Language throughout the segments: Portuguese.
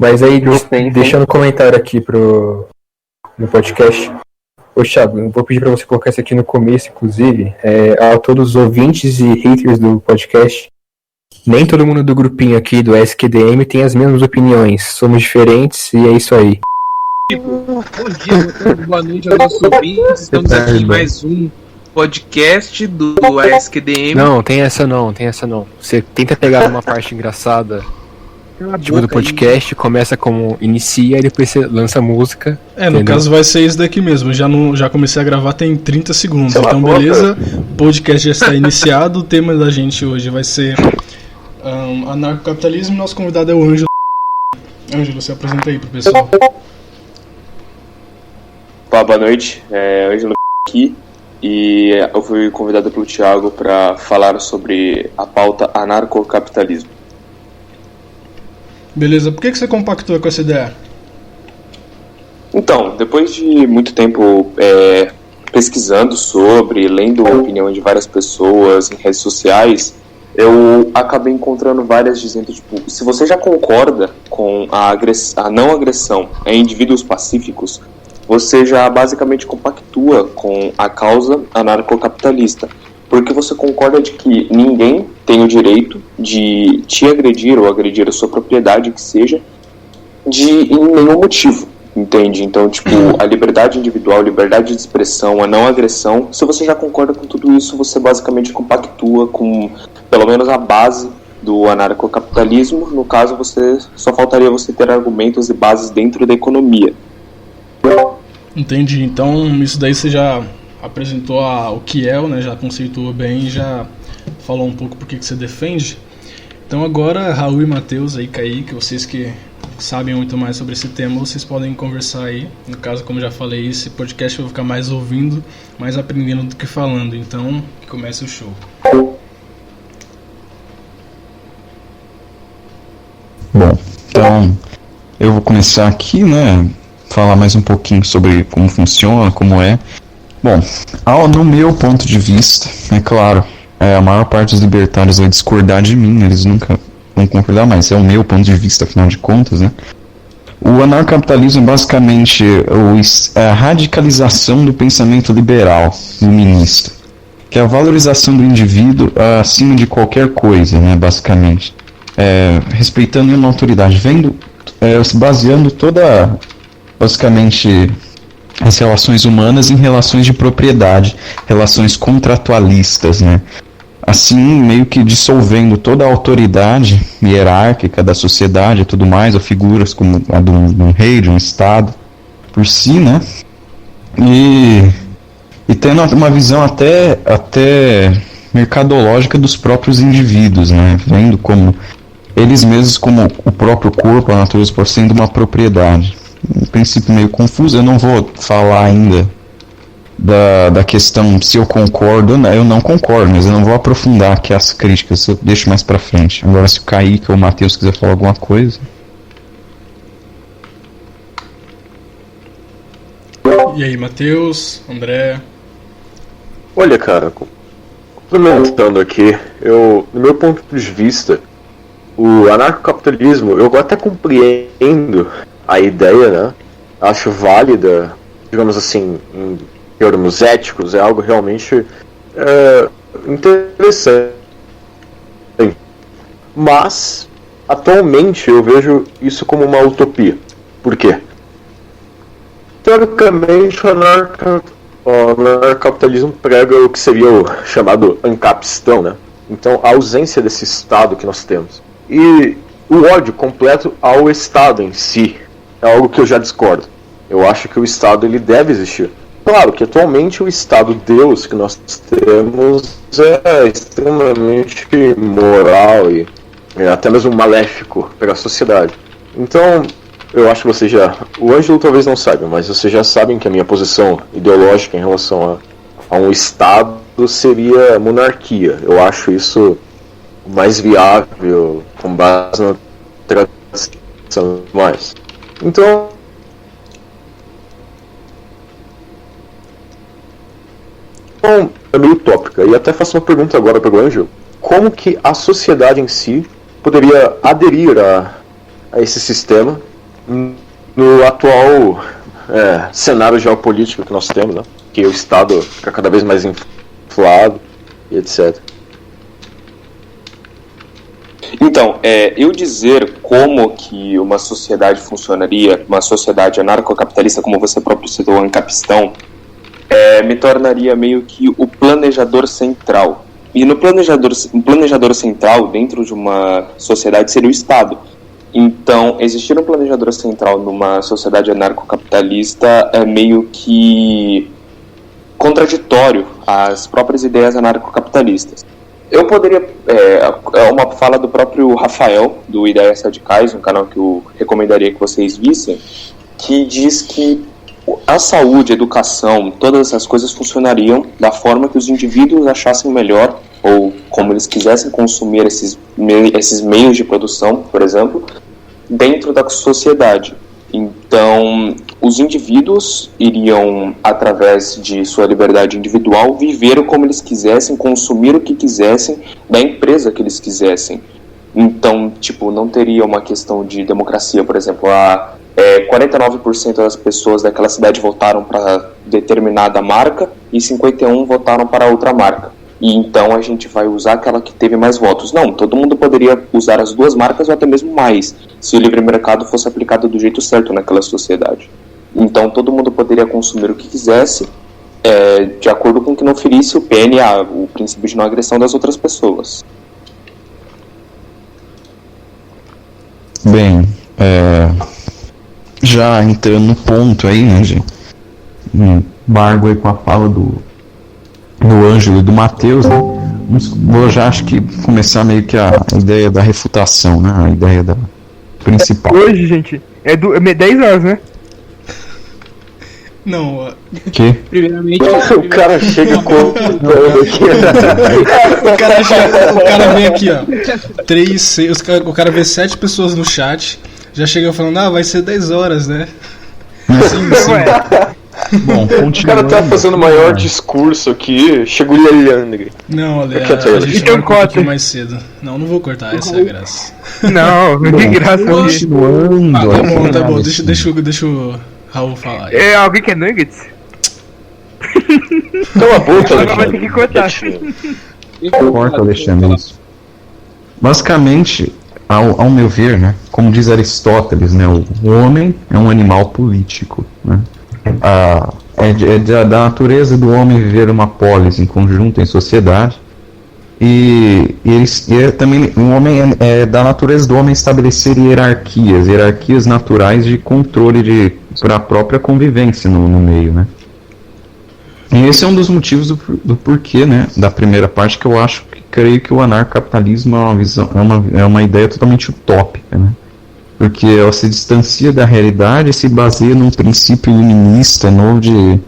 Mas aí, deixando um comentário aqui no podcast. Ô, Thiago, eu vou pedir pra você colocar isso aqui no começo, inclusive, a todos os ouvintes e haters do podcast. Nem todo mundo do grupinho aqui do SQDM tem as mesmas opiniões. Somos diferentes e é isso aí. Bom dia, boa noite aos nossos ouvintes. Estamos aqui em mais um podcast do SQDM. Não, tem essa não. Você tenta pegar uma parte engraçada do podcast, começa como inicia e depois você lança a música. No entendeu? caso vai ser isso daqui mesmo. Já comecei a gravar tem 30 segundos. Então beleza, o podcast já está iniciado. O tema da gente hoje vai ser anarcocapitalismo. Nosso convidado é o Ângelo. Ângelo, se apresenta aí pro pessoal. Boa noite, Ângelo aqui. E eu fui convidado pelo Thiago para falar sobre a pauta anarcocapitalismo. Beleza, por que você compactou com essa ideia? Então, depois de muito tempo pesquisando sobre, lendo a opinião de várias pessoas em redes sociais, eu acabei encontrando várias dizendo, tipo, se você já concorda com a não agressão a indivíduos pacíficos, você já basicamente compactua com a causa anarcocapitalista, porque você concorda de que ninguém tem o direito de te agredir ou agredir a sua propriedade, que seja, em nenhum motivo, entende? Então, tipo, a liberdade individual, a liberdade de expressão, a não agressão, se você já concorda com tudo isso, você basicamente compactua com, pelo menos, a base do anarcocapitalismo. No caso, só faltaria você ter argumentos e bases dentro da economia. Entendi, então isso daí você já apresentou o que é, né? Já conceituou bem e já falou um pouco por que você defende. Então agora, Raul e Matheus, aí, Kaique, vocês que sabem muito mais sobre esse tema, vocês podem conversar aí. No caso, como já falei, esse podcast eu vou ficar mais ouvindo, mais aprendendo do que falando. Então, que comece o show. Bom, então eu vou começar aqui, né? Falar mais um pouquinho sobre como funciona, como é. Bom, no meu ponto de vista, é claro, a maior parte dos libertários vai discordar de mim, eles nunca vão concordar, mas é o meu ponto de vista, afinal de contas, né? O anarcocapitalismo é basicamente a radicalização do pensamento liberal, iluminista, que é a valorização do indivíduo acima de qualquer coisa, né, basicamente. Respeitando uma autoridade, baseando basicamente as relações humanas em relações de propriedade, relações contratualistas, né? Assim, meio que dissolvendo toda a autoridade hierárquica da sociedade e tudo mais, ou figuras como a de um rei, de um estado, por si, né? E tendo uma visão até mercadológica dos próprios indivíduos, né? Vendo como eles mesmos, como o próprio corpo, a natureza, por sendo uma propriedade. Um princípio meio confuso. Eu não vou falar ainda da questão se eu concordo ou não. Eu não concordo, mas eu não vou aprofundar aqui as críticas, eu deixo mais pra frente. Agora, se o Kaique ou o Matheus quiser falar alguma coisa. E aí, Matheus, André? Olha, cara, complementando aqui, do meu ponto de vista, o anarcocapitalismo, eu até compreendo a ideia, né? Acho válida, digamos assim, em termos éticos, é algo realmente interessante. Mas, atualmente, eu vejo isso como uma utopia. Por quê? Teoricamente, o anarcocapitalismo prega o que seria o chamado ancapistão, né? Então, a ausência desse Estado que nós temos. E o ódio completo ao Estado em si é algo que eu já discordo. Eu acho que o Estado ele deve existir. Claro que atualmente o Estado Deus que nós temos é extremamente moral e até mesmo maléfico para a sociedade. Então, eu acho que o Ângelo talvez não saiba, mas vocês já sabem que a minha posição ideológica em relação a um Estado seria monarquia. Eu acho isso mais viável, com base na tradição mais. Então, é meio utópica. E até faço uma pergunta agora para o Ângelo. Como que a sociedade em si poderia aderir a esse sistema no atual cenário geopolítico que nós temos, né? Que o Estado fica cada vez mais inflado e etc. Então, eu dizer como que uma sociedade funcionaria, uma sociedade anarcocapitalista, como você próprio citou, Ancapistão, me tornaria meio que o planejador central. E no planejador central, dentro de uma sociedade, seria o Estado. Então, existir um planejador central numa sociedade anarcocapitalista é meio que contraditório às próprias ideias anarcocapitalistas. Eu poderia... É uma fala do próprio Rafael, do Ideias Radicais, um canal que eu recomendaria que vocês vissem, que diz que a saúde, a educação, todas essas coisas funcionariam da forma que os indivíduos achassem melhor, ou como eles quisessem consumir esses meios de produção, por exemplo, dentro da sociedade. Então, os indivíduos iriam, através de sua liberdade individual, viver como eles quisessem, consumir o que quisessem, da empresa que eles quisessem. Então, não teria uma questão de democracia, por exemplo, 49% das pessoas daquela cidade votaram para determinada marca e 51% votaram para outra marca. E então a gente vai usar aquela que teve mais votos. Não, todo mundo poderia usar as duas marcas ou até mesmo mais, se o livre mercado fosse aplicado do jeito certo naquela sociedade. Então todo mundo poderia consumir o que quisesse, de acordo com que não ferisse o PNA, o princípio de não agressão das outras pessoas. Bem, já entrando no ponto aí, né, gente? Embargo aí com a fala do Ângelo e do Matheus, né? Vou já acho que começar meio que a ideia da refutação, né? A ideia da principal. Hoje, gente, é 10 horas, né? Não, Que? Primeiramente, O cara chega com o cara vem aqui, ó. 3, 6, o cara vê 7 pessoas no chat, já chega falando, vai ser 10 horas, né? Sim. Bom, o cara tá fazendo o maior discurso aqui, chegou o Leandro. Não, Ale, a gente vai um pouquinho mais cedo. Não vou cortar, essa é a graça. Não de graça. Continuando. Tá bom, deixa o Raul falar. Alguém quer nuggets? Então a boca, Agora vai ter que cortar. Corta, Alexandre. Basicamente, ao meu ver, né, como diz Aristóteles, né, o homem é um animal político, né? Da natureza do homem viver uma polis em conjunto, em sociedade, e também o homem é da natureza do homem estabelecer hierarquias naturais de controle para a própria convivência no meio, né? E esse é um dos motivos do porquê, né, da primeira parte, que eu creio que o anarcocapitalismo é uma ideia totalmente utópica, né? Porque ela se distancia da realidade e se baseia num princípio iluminista novo de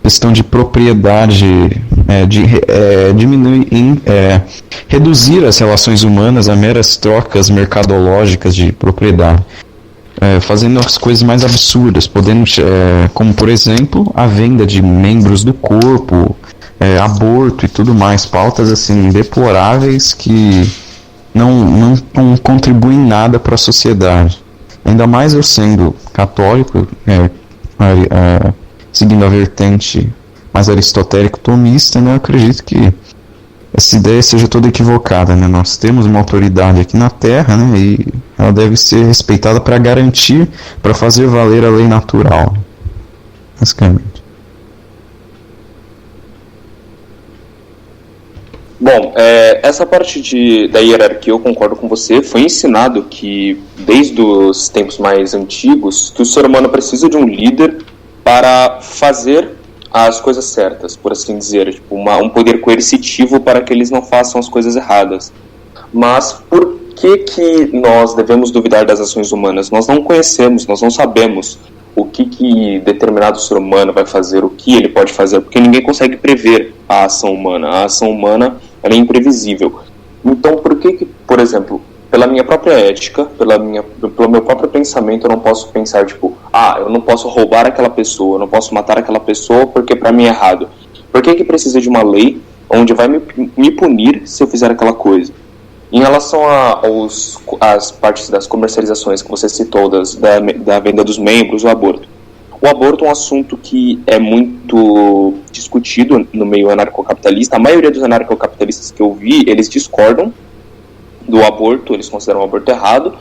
questão de propriedade, reduzir as relações humanas a meras trocas mercadológicas de propriedade, fazendo as coisas mais absurdas, como por exemplo a venda de membros do corpo, aborto e tudo mais, pautas assim deploráveis que não contribui em nada para a sociedade. Ainda mais eu sendo católico, seguindo a vertente mais aristotélico-tomista, né, eu acredito que essa ideia seja toda equivocada, né? Nós temos uma autoridade aqui na Terra, né, e ela deve ser respeitada para garantir, para fazer valer a lei natural, basicamente. Bom, essa parte da hierarquia eu concordo com você. Foi ensinado que, desde os tempos mais antigos, que o ser humano precisa de um líder para fazer as coisas certas, por assim dizer, um poder coercitivo para que eles não façam as coisas erradas. Mas por que nós devemos duvidar das ações humanas? Nós não conhecemos, nós não sabemos o que determinado ser humano vai fazer, o que ele pode fazer, porque ninguém consegue prever a ação humana. A ação humana, ela é imprevisível. Então, por que, por exemplo, pela minha própria ética, pelo meu próprio pensamento, eu não posso pensar, eu não posso roubar aquela pessoa, eu não posso matar aquela pessoa porque para mim é errado. Por que precisa de uma lei onde vai me punir se eu fizer aquela coisa? Em relação às partes das comercializações que você citou, da venda dos membros, o aborto. O aborto é um assunto que é muito discutido no meio anarcocapitalista. A maioria dos anarcocapitalistas que eu vi, eles discordam do aborto, eles consideram o aborto errado,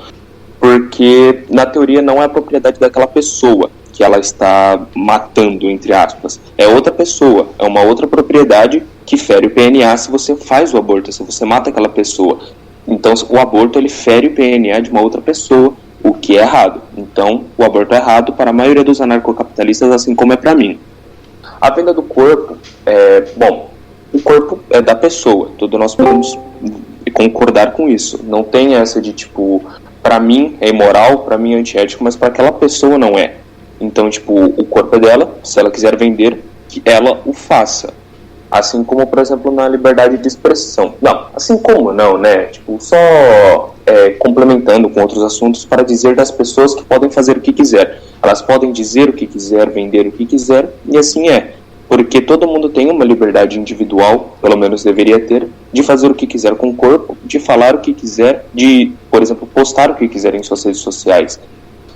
porque na teoria não é a propriedade daquela pessoa que ela está matando, entre aspas. É outra pessoa, é uma outra propriedade que fere o PNA se você faz o aborto, se você mata aquela pessoa. Então o aborto ele fere o PNA de uma outra pessoa, o que é errado. Então o aborto é errado para a maioria dos anarcocapitalistas, assim como é para mim. A venda do corpo, o corpo é da pessoa, todos nós podemos concordar com isso. Não tem essa de tipo, para mim é imoral, para mim é antiético, mas para aquela pessoa não é. Então, tipo, o corpo é dela, se ela quiser vender, que ela o faça. Assim como, por exemplo, na liberdade de expressão. Não, assim como não, né? Tipo, só complementando com outros assuntos para dizer das pessoas que podem fazer o que quiser. Elas podem dizer o que quiser, vender o que quiser, e assim é. Porque todo mundo tem uma liberdade individual, pelo menos deveria ter, de fazer o que quiser com o corpo, de falar o que quiser, de, por exemplo, postar o que quiser em suas redes sociais.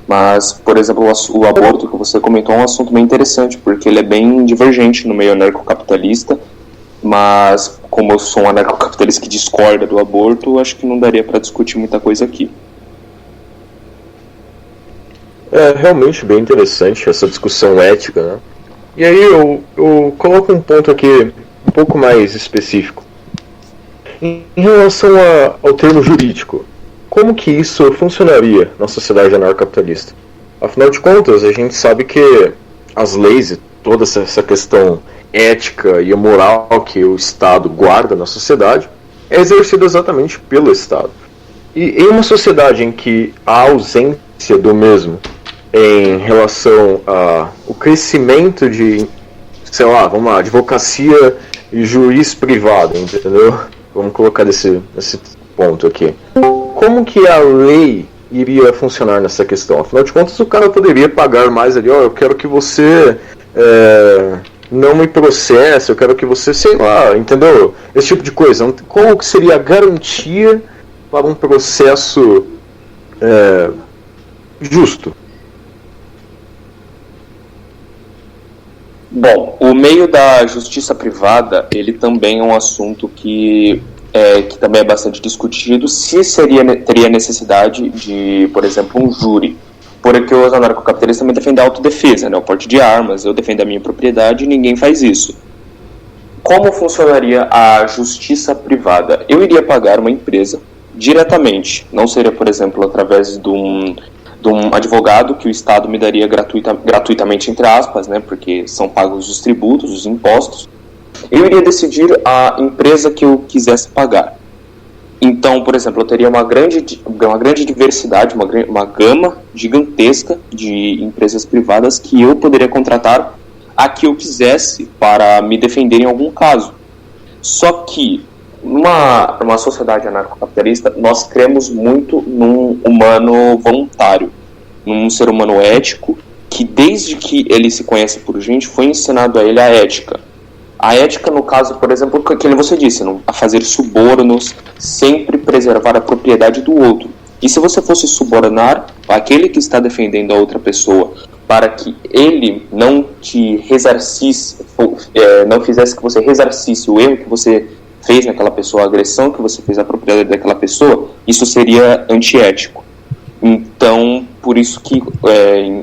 Mas, por exemplo, o aborto que você comentou é um assunto bem interessante, porque ele é bem divergente no meio anarcocapitalista, mas como eu sou um anarcocapitalista que discorda do aborto, acho que não daria para discutir muita coisa aqui. É realmente bem interessante essa discussão ética, né? E aí eu coloco um ponto aqui um pouco mais específico. Em relação ao termo jurídico, como que isso funcionaria na sociedade anarcocapitalista? Afinal de contas, a gente sabe que as leis e toda essa questão ética e moral que o Estado guarda na sociedade é exercida exatamente pelo Estado. E em uma sociedade em que a ausência do mesmo em relação ao crescimento de, sei lá, vamos lá, advocacia e juiz privado, entendeu? Vamos colocar nesse ponto aqui. Como que a lei iria funcionar nessa questão? Afinal de contas, o cara poderia pagar mais ali, eu quero que você não me processe, eu quero que você, sei lá, entendeu? Esse tipo de coisa. Como que seria a garantia para um processo justo? Bom, o meio da justiça privada, ele também é um assunto que também é bastante discutido, se teria necessidade de, por exemplo, um júri. Porque os anarcocapitalistas também defendem a autodefesa, né? O porte de armas, eu defendo a minha propriedade e ninguém faz isso. Como funcionaria a justiça privada? Eu iria pagar uma empresa diretamente, não seria, por exemplo, através de um advogado que o Estado me daria gratuitamente, entre aspas, né? Porque são pagos os tributos, os impostos. Eu iria decidir a empresa que eu quisesse pagar. Então, por exemplo, eu teria uma grande diversidade, uma gama gigantesca de empresas privadas que eu poderia contratar a que eu quisesse para me defender em algum caso. Só que, numa sociedade anarcocapitalista, nós cremos muito num humano voluntário, num ser humano ético, que desde que ele se conhece por gente, foi ensinado a ele a ética. A ética, no caso, por exemplo, que você disse, a fazer subornos, sempre preservar a propriedade do outro. E se você fosse subornar aquele que está defendendo a outra pessoa para que ele não te ressarcisse, não fizesse que você ressarcisse o erro que você fez naquela pessoa, a agressão que você fez à propriedade daquela pessoa, isso seria antiético. Então, por isso que,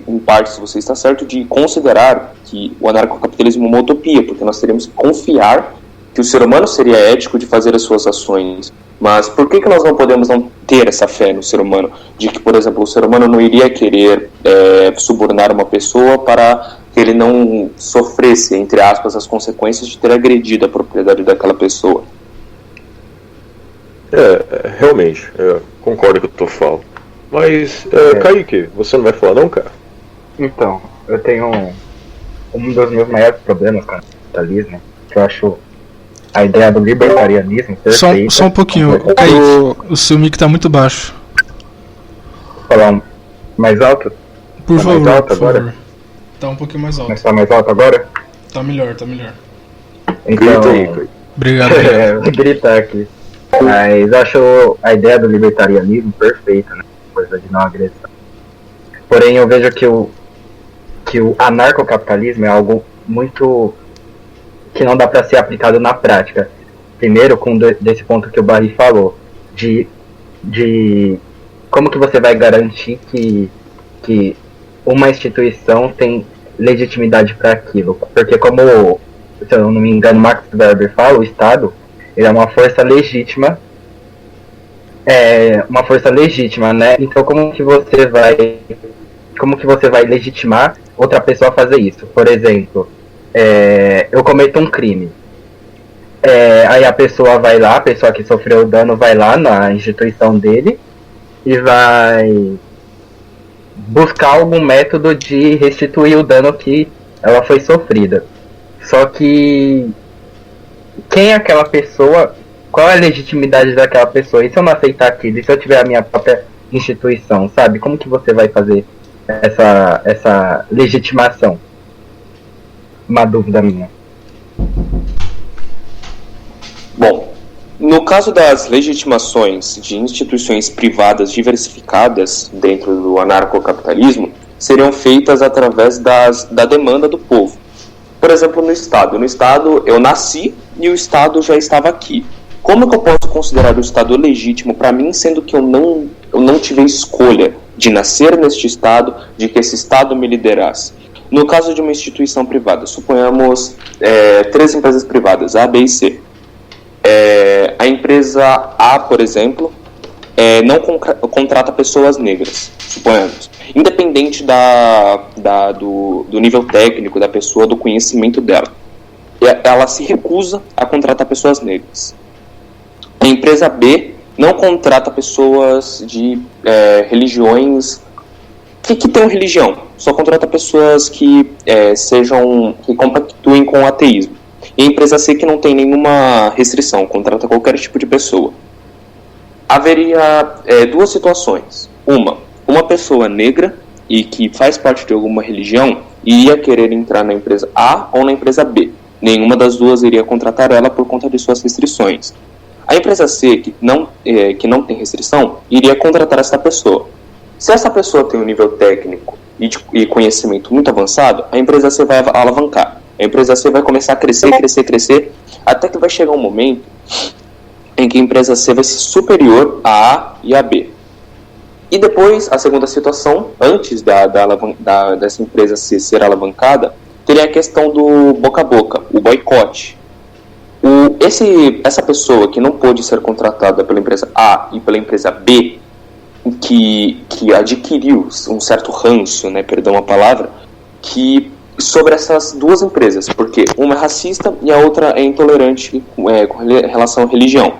em parte, se você está certo, de considerar que o anarcocapitalismo é uma utopia, porque nós teríamos que confiar que o ser humano seria ético de fazer as suas ações. Mas por que nós não podemos não ter essa fé no ser humano? De que, por exemplo, o ser humano não iria querer subornar uma pessoa para que ele não sofresse, entre aspas, as consequências de ter agredido a propriedade daquela pessoa. Realmente, concordo com o que tu fala. Mas, Kaique, você não vai falar não, cara? Então, eu tenho um dos meus maiores problemas com o capitalismo, que eu acho a ideia do libertarianismo perfeita. Só um pouquinho, Kaique, o seu mic tá muito baixo. Vou falar mais alto? Por favor, mais alto por agora? favor. Tá um pouquinho mais alto. Mas tá mais alto agora? Tá melhor. Grita aí, Kaique. Obrigado. Vou gritar aqui. Mas eu acho a ideia do libertarianismo perfeita, né? Coisa de não agressão. Porém, eu vejo que o anarcocapitalismo é algo muito que não dá para ser aplicado na prática. Primeiro, desse ponto que o Barry falou, de como que você vai garantir que uma instituição tem legitimidade para aquilo. Porque como, se eu não me engano, Max Weber fala, o Estado ele é uma força legítima, né? Então como que você vai legitimar outra pessoa a fazer isso? Por exemplo, eu cometo um crime. Aí a pessoa vai lá, a pessoa que sofreu o dano vai lá na instituição dele e vai buscar algum método de restituir o dano que ela foi sofrida. Só que quem é aquela pessoa, qual é a legitimidade daquela pessoa? E se eu não aceitar aquilo? E se eu tiver a minha própria instituição, sabe? Como que você vai fazer essa legitimação? Uma dúvida minha. Bom, no caso das legitimações de instituições privadas diversificadas dentro do anarcocapitalismo, seriam feitas através da demanda do povo. Por exemplo, no Estado. No Estado eu nasci e o Estado já estava aqui. Como que eu posso considerar o Estado legítimo para mim, sendo que eu não tive escolha de nascer neste Estado, de que esse Estado me liderasse? No caso de uma instituição privada, suponhamos 3 empresas privadas, A, B e C. A empresa A, por exemplo, não contrata pessoas negras, suponhamos. Independente do nível técnico da pessoa, do conhecimento dela. Ela se recusa a contratar pessoas negras. A empresa B não contrata pessoas de religiões que tenham religião. Só contrata pessoas que compactuem com o ateísmo. E a empresa C, que não tem nenhuma restrição, contrata qualquer tipo de pessoa. Haveria 2 situações. Uma pessoa negra e que faz parte de alguma religião iria querer entrar na empresa A ou na empresa B. Nenhuma das duas iria contratar ela por conta de suas restrições. A empresa C, que não tem restrição, iria contratar essa pessoa. Se essa pessoa tem um nível técnico e conhecimento muito avançado, a empresa C vai alavancar. A empresa C vai começar a crescer, até que vai chegar um momento em que a empresa C vai ser superior a A e a B. E depois, a segunda situação, antes dessa empresa C ser alavancada, teria a questão do boca a boca, o boicote. Essa pessoa que não pôde ser contratada pela empresa A e pela empresa B, que adquiriu um certo ranço, né, perdão a palavra, sobre essas 2 empresas, porque uma é racista e a outra é intolerante com relação à religião.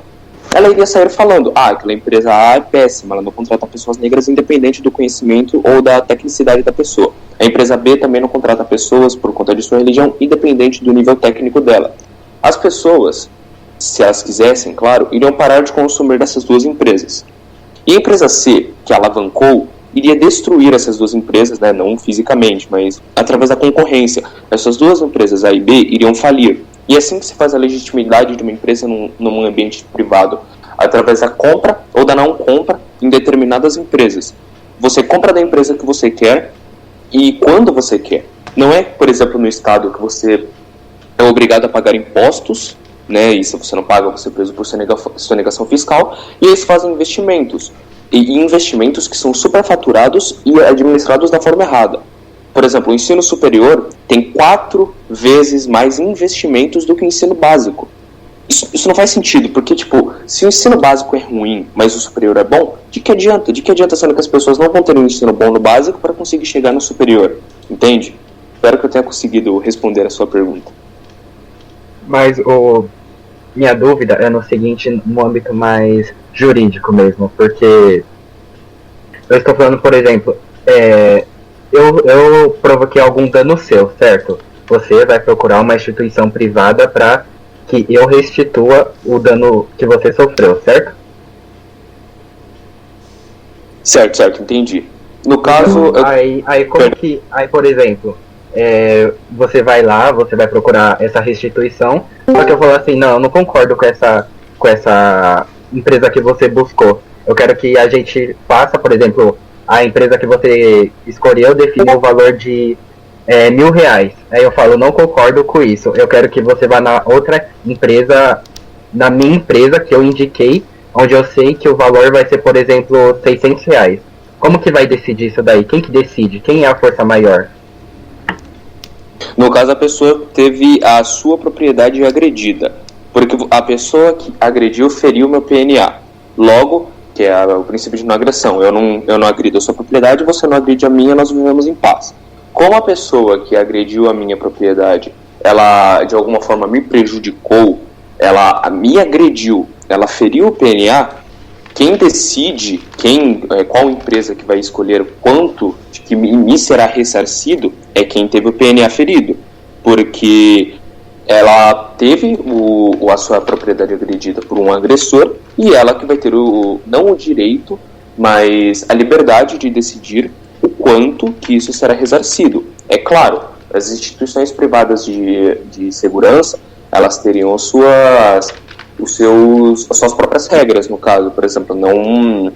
Ela iria sair falando, aquela empresa A é péssima, ela não contrata pessoas negras independente do conhecimento ou da tecnicidade da pessoa. A empresa B também não contrata pessoas por conta de sua religião, independente do nível técnico dela. As pessoas, se elas quisessem, claro, iriam parar de consumir dessas 2 empresas. E a empresa C, que alavancou, iria destruir essas 2 empresas, né, não fisicamente, mas através da concorrência. Essas 2 empresas, A e B, iriam falir. E é assim que se faz a legitimidade de uma empresa num ambiente privado, através da compra ou da não compra em determinadas empresas. Você compra da empresa que você quer e quando você quer. Não é, por exemplo, no Estado que você é obrigado a pagar impostos, né, e se você não paga, você é preso por sonegação fiscal, e eles fazem investimentos. E investimentos que são superfaturados e administrados da forma errada. Por exemplo, o ensino superior tem 4 vezes mais investimentos do que o ensino básico. Isso não faz sentido, porque, se o ensino básico é ruim, mas o superior é bom, de que adianta? De que adianta sendo que as pessoas não vão ter um ensino bom no básico para conseguir chegar no superior? Entende? Espero que eu tenha conseguido responder a sua pergunta. Mas minha dúvida é no seguinte, no âmbito mais jurídico mesmo, porque eu estou falando, por exemplo, eu provoquei algum dano seu, certo? Você vai procurar uma instituição privada para que eu restitua o dano que você sofreu, certo? Certo, entendi. No caso... Aí, por exemplo, você vai lá, você vai procurar essa restituição, só que eu falo assim, não, eu não concordo com essa empresa que você buscou. Eu quero que a gente faça, por exemplo, a empresa que você escolheu definiu o valor de R$1.000. Aí eu falo, não concordo com isso. Eu quero que você vá na outra empresa, na minha empresa que eu indiquei, onde eu sei que o valor vai ser, por exemplo, R$600. Como que vai decidir isso daí? Quem que decide? Quem é a força maior? No caso, a pessoa teve a sua propriedade agredida, porque a pessoa que agrediu feriu meu PNA. Logo, que é o princípio de não agressão, eu não agrido a sua propriedade, você não agride a minha, nós vivemos em paz. Como a pessoa que agrediu a minha propriedade, ela de alguma forma me prejudicou, ela me agrediu, ela feriu o PNA, quem decide qual empresa que vai escolher quanto de que me será ressarcido é quem teve o PNA ferido, porque ela teve a sua propriedade agredida por um agressor e ela que vai ter não o direito, mas a liberdade de decidir o quanto que isso será ressarcido. É claro, as instituições privadas de segurança, elas teriam as suas próprias regras, no caso, por exemplo, não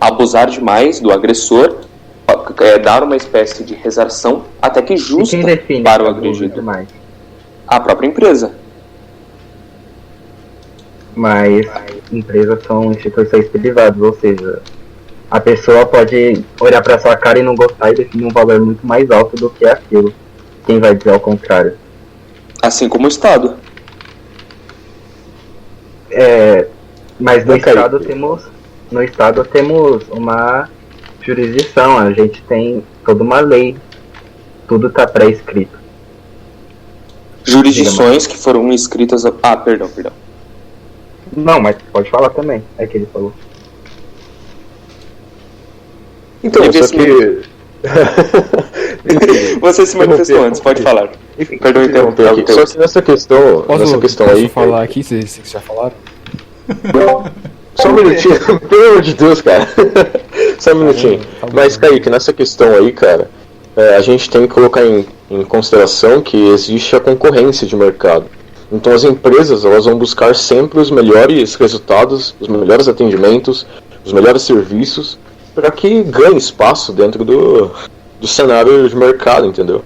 abusar demais do agressor, dar uma espécie de ressarção até que justa para o agredido. Demais? A própria empresa. Mas empresas são instituições privadas, ou seja, a pessoa pode olhar para sua cara e não gostar e definir um valor muito mais alto do que aquilo. Quem vai dizer ao contrário? Assim como o Estado. Mas no Estado temos uma jurisdição, a gente tem toda uma lei, tudo está pré-escrito. Jurisdições que foram escritas... Perdão. Não, mas pode falar também, é que ele falou. Então, só que... Você se manifestou antes, pode falar. Perdão, interromper aqui. Só que nessa questão aí... Posso falar aqui, vocês já falaram? Só um minutinho, pelo amor de Deus, cara. Só um minutinho. Mas, Kaique, nessa questão aí, cara, a gente tem que colocar em consideração que existe a concorrência de mercado. Então as empresas, elas vão buscar sempre os melhores resultados, os melhores atendimentos, os melhores serviços, para que ganhe espaço dentro do cenário de mercado, entendeu?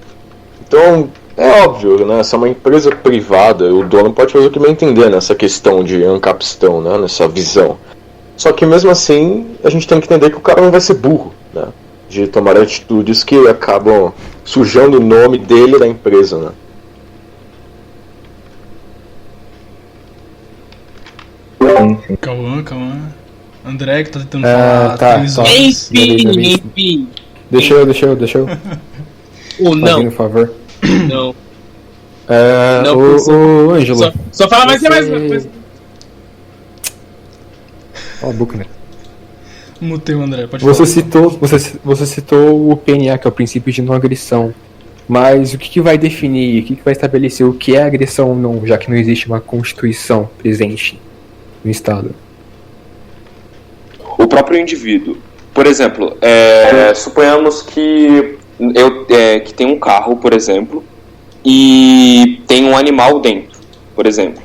Então, é óbvio, né? Se é uma empresa privada, o dono pode fazer o que bem entender nessa questão de ancapistão, né? Nessa visão. Só que mesmo assim, a gente tem que entender que o cara não vai ser burro, né? De tomar atitudes que acabam sujando o nome dele e da empresa, né? Cauã. André que tá tentando falar 3 horas. Enfim. Deixa eu. Ou não. Por favor. Não. Ô, Ângelo. Só fala mais uma coisa. Cala a boca, né? Mutei o André, pode Você falar. você citou o PNA, que é o princípio de não agressão. Mas o que vai definir, o que vai estabelecer o que é agressão ou não, já que não existe uma constituição presente no Estado? O próprio indivíduo. Por exemplo, suponhamos que que tem um carro, por exemplo, e tem um animal dentro, por exemplo.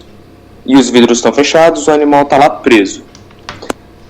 E os vidros estão fechados, o animal está lá preso.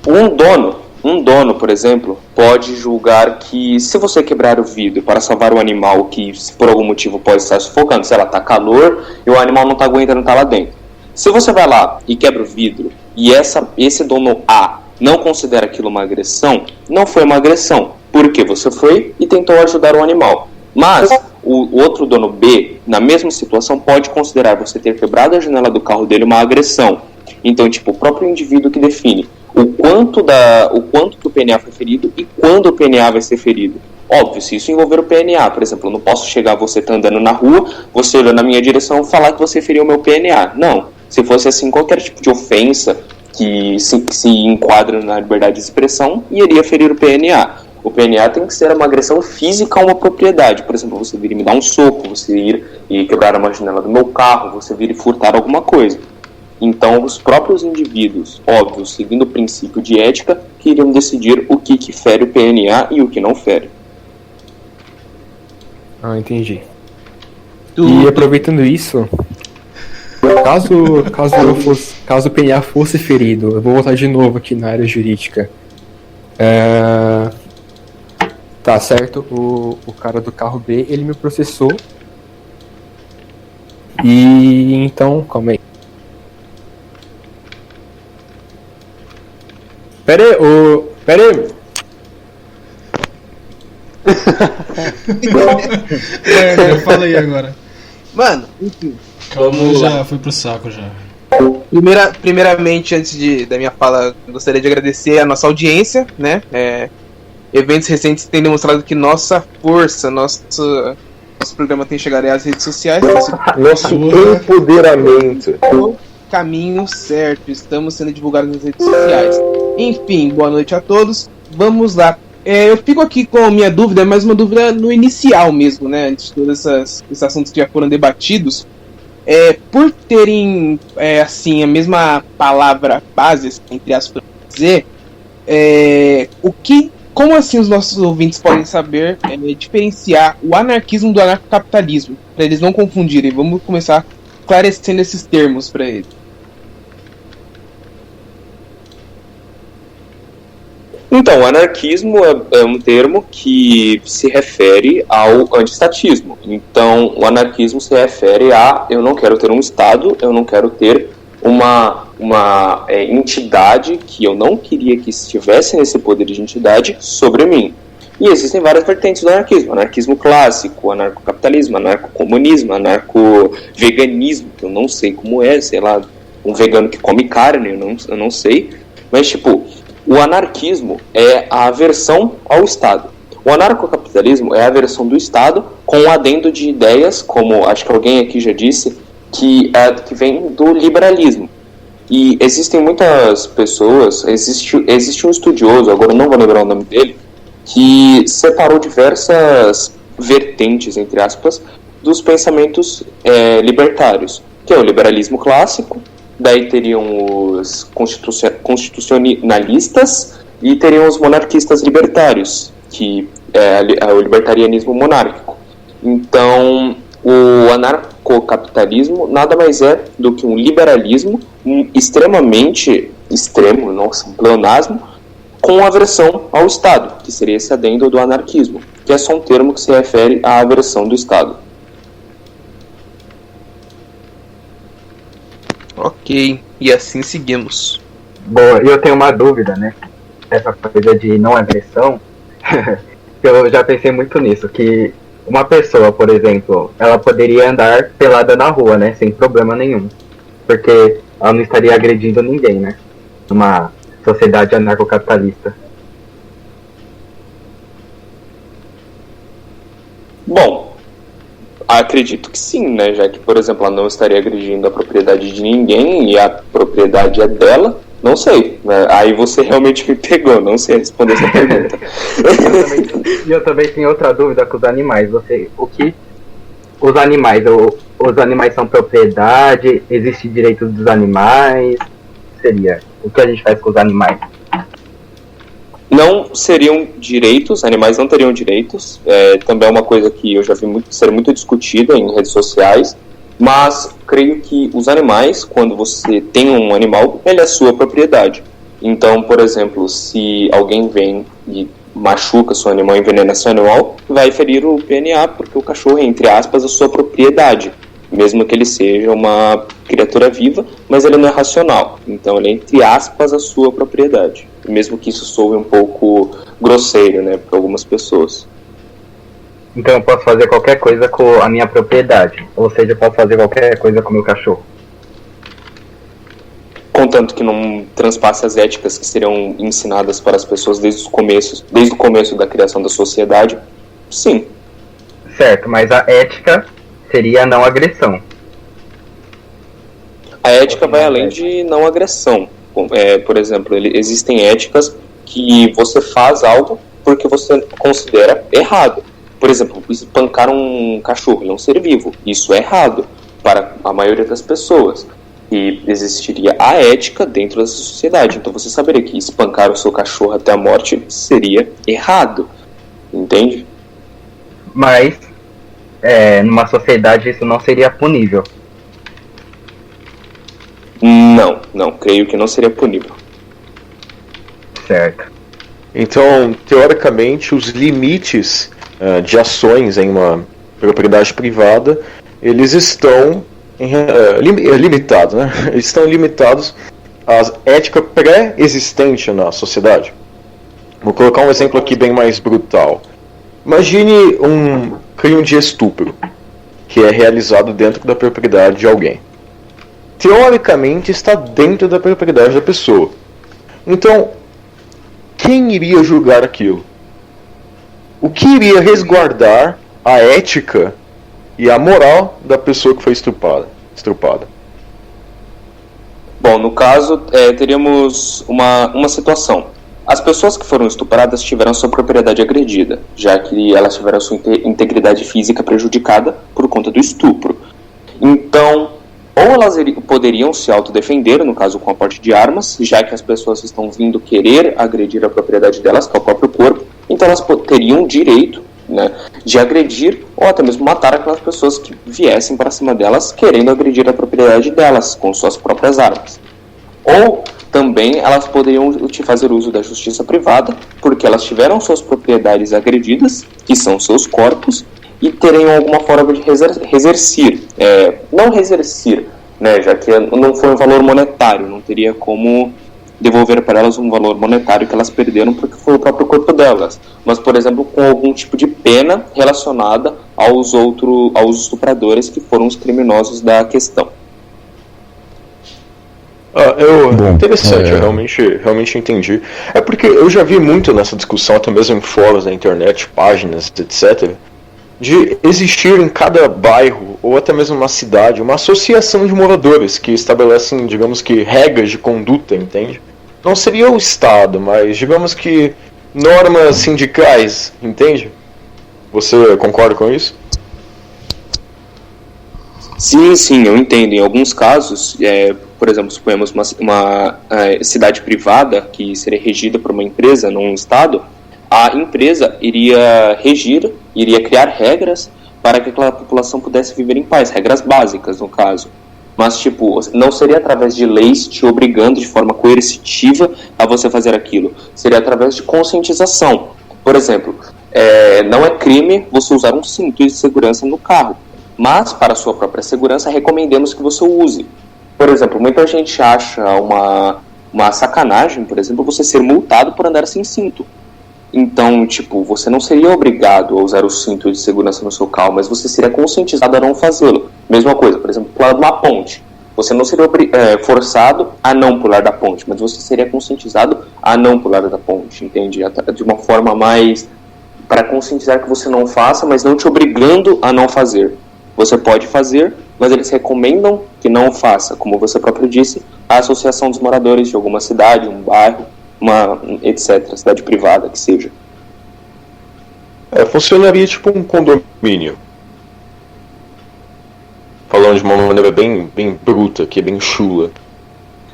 Um dono, por exemplo, pode julgar que se você quebrar o vidro para salvar o animal que por algum motivo pode estar sufocando, sei lá, está calor e o animal não está aguentando estar lá dentro. Se você vai lá e quebra o vidro e esse dono A não considera aquilo uma agressão, não foi uma agressão, porque você foi e tentou ajudar o animal. Mas o outro dono B, na mesma situação, pode considerar você ter quebrado a janela do carro dele uma agressão. Então, o próprio indivíduo que define o quanto que o PNA foi ferido e quando o PNA vai ser ferido. Óbvio, se isso envolver o PNA, por exemplo, eu não posso chegar, você tá andando na rua, você olhando na minha direção e falar que você feriu o meu PNA. Não. Se fosse assim, qualquer tipo de ofensa que se enquadra na liberdade de expressão iria ferir o PNA. O PNA tem que ser uma agressão física a uma propriedade. Por exemplo, você vir e me dar um soco, você ir e quebrar uma janela do meu carro, você vir e furtar alguma coisa. Então, os próprios indivíduos, óbvio, seguindo o princípio de ética, que iriam decidir o que fere o PNA e o que não fere. Entendi. E aproveitando isso... caso o PNA fosse ferido, eu vou voltar de novo aqui na área jurídica. Tá certo, o cara do carro B, ele me processou. E então, calma aí. Pera aí. Fala aí agora. Mano, enfim. Calma, já foi pro saco já. Primeiramente, antes da minha fala, gostaria de agradecer a nossa audiência, né? Eventos recentes têm demonstrado que nossa força, nosso programa tem chegado às redes sociais. Nosso empoderamento. O caminho certo, estamos sendo divulgados nas redes sociais. Enfim, boa noite a todos. Vamos lá. Eu fico aqui com a minha dúvida, mas uma dúvida no inicial mesmo, né? Antes de todos esses assuntos que já foram debatidos. Por terem, assim, a mesma palavra base, entre aspas, dizer, como assim os nossos ouvintes podem saber diferenciar o anarquismo do anarcocapitalismo? Para eles não confundirem. Vamos começar esclarecendo esses termos para eles. Então, o anarquismo é um termo que se refere ao antiestatismo. Então, o anarquismo se refere a eu não quero ter um Estado, eu não quero ter uma entidade que eu não queria que estivesse nesse poder de entidade sobre mim. E existem várias vertentes do anarquismo. Anarquismo clássico, anarcocapitalismo, anarcocomunismo, anarcoveganismo, que eu não sei como é, sei lá, um vegano que come carne, eu não sei. Mas, tipo, o anarquismo é a aversão ao Estado. O anarcocapitalismo é a aversão do Estado com um adendo de ideias, como acho que alguém aqui já disse, que vem do liberalismo. E existem muitas pessoas, existe um estudioso, agora eu não vou lembrar o nome dele, que separou diversas vertentes, entre aspas, dos pensamentos libertários, que é o liberalismo clássico, daí teriam os constitucionalistas e teriam os monarquistas libertários, que é o libertarianismo monárquico. Então, o anarcocapitalismo nada mais é do que um liberalismo extremamente extremo, nossa, um pleonasmo, com aversão ao Estado, que seria esse adendo do anarquismo, que é só um termo que se refere à aversão do Estado. Ok, e assim seguimos. Bom, eu tenho uma dúvida, né? Essa coisa de não agressão, eu já pensei muito nisso, que uma pessoa, por exemplo, ela poderia andar pelada na rua, né? Sem problema nenhum. Porque ela não estaria agredindo ninguém, né? Numa sociedade anarcocapitalista. Bom, acredito que sim, né? Já que, por exemplo, ela não estaria agredindo a propriedade de ninguém e a propriedade é dela, não sei. Né? Aí você realmente me pegou, não sei responder essa pergunta. eu também tenho outra dúvida com os animais. Os animais são propriedade? Existe direito dos animais? Seria o que a gente faz com os animais? Não seriam direitos, animais não teriam direitos. Também é uma coisa que eu já vi ser muito discutida em redes sociais. Mas creio que os animais, quando você tem um animal, ele é sua propriedade. Então, por exemplo, se alguém vem e machuca seu animal, envenena seu animal, vai ferir o PNA, porque o cachorro é, entre aspas, a sua propriedade. Mesmo que ele seja uma criatura viva, mas ele não é racional. Então, ele é, entre aspas, a sua propriedade. Mesmo que isso soe um pouco grosseiro, né, para algumas pessoas. Então eu posso fazer qualquer coisa com a minha propriedade. Ou seja, eu posso fazer qualquer coisa com o meu cachorro. Contanto que não transpasse as éticas que seriam ensinadas para as pessoas desde o começo da criação da sociedade, sim. Certo, mas a ética seria a não agressão. A ética vai além de não agressão. Por exemplo, existem éticas que você faz algo porque você considera errado. Por exemplo, espancar um cachorro, ele é um ser vivo. Isso é errado para a maioria das pessoas. E existiria a ética dentro dessa sociedade. Então você saberia que espancar o seu cachorro até a morte seria errado. Entende? Mas, numa sociedade isso não seria punível. Não, creio que não seria punível. Certo. Então, teoricamente, os limites de ações em uma propriedade privada, eles estão limitados, né? Eles estão limitados à ética pré-existente na sociedade. Vou colocar um exemplo aqui bem mais brutal. Imagine um crime de estupro que é realizado dentro da propriedade de alguém. Teoricamente está dentro da propriedade da pessoa. Então, quem iria julgar aquilo? O que iria resguardar a ética e a moral da pessoa que foi estrupada? Bom, no caso, teríamos uma situação. As pessoas que foram estupradas tiveram sua propriedade agredida, já que elas tiveram sua integridade física prejudicada por conta do estupro. Então, ou elas poderiam se autodefender, no caso com a porte de armas, já que as pessoas estão vindo querer agredir a propriedade delas, que é o próprio corpo, então elas teriam direito, né, de agredir ou até mesmo matar aquelas pessoas que viessem para cima delas querendo agredir a propriedade delas com suas próprias armas. Ou também elas poderiam fazer uso da justiça privada, porque elas tiveram suas propriedades agredidas, que são seus corpos, e teriam alguma forma de ressarcir, não ressarcir, né, já que não foi um valor monetário, não teria como devolver para elas um valor monetário que elas perderam porque foi o próprio corpo delas, mas, por exemplo, com algum tipo de pena relacionada aos estupradores que foram os criminosos da questão. Bom, interessante, eu realmente entendi. É porque eu já vi muito nessa discussão, até mesmo em fóruns da internet, páginas, etc., de existir em cada bairro, ou até mesmo uma cidade, uma associação de moradores que estabelecem, digamos que, regras de conduta, entende? Não seria o Estado, mas digamos que normas sindicais, entende? Você concorda com isso? Sim, eu entendo. Em alguns casos, por exemplo, suponhamos uma cidade privada que seria regida por uma empresa, não um Estado, a empresa iria criar regras para que aquela população pudesse viver em paz, regras básicas, no caso. Mas, não seria através de leis te obrigando de forma coercitiva a você fazer aquilo. Seria através de conscientização. Por exemplo, não é crime você usar um cinto de segurança no carro, mas, para a sua própria segurança, recomendamos que você use. Por exemplo, muita gente acha uma sacanagem, por exemplo, você ser multado por andar sem cinto. Então, você não seria obrigado a usar o cinto de segurança no seu carro, mas você seria conscientizado a não fazê-lo. Mesma coisa, por exemplo, pular de uma ponte. Você não seria forçado a não pular da ponte, mas você seria conscientizado a não pular da ponte, entende? De uma forma mais para conscientizar que você não faça, mas não te obrigando a não fazer. Você pode fazer, mas eles recomendam que não faça, como você próprio disse, a associação dos moradores de alguma cidade, um bairro, etc., cidade privada, que seja. Funcionaria tipo um condomínio. Falando de uma maneira bem bruta, que é bem chula.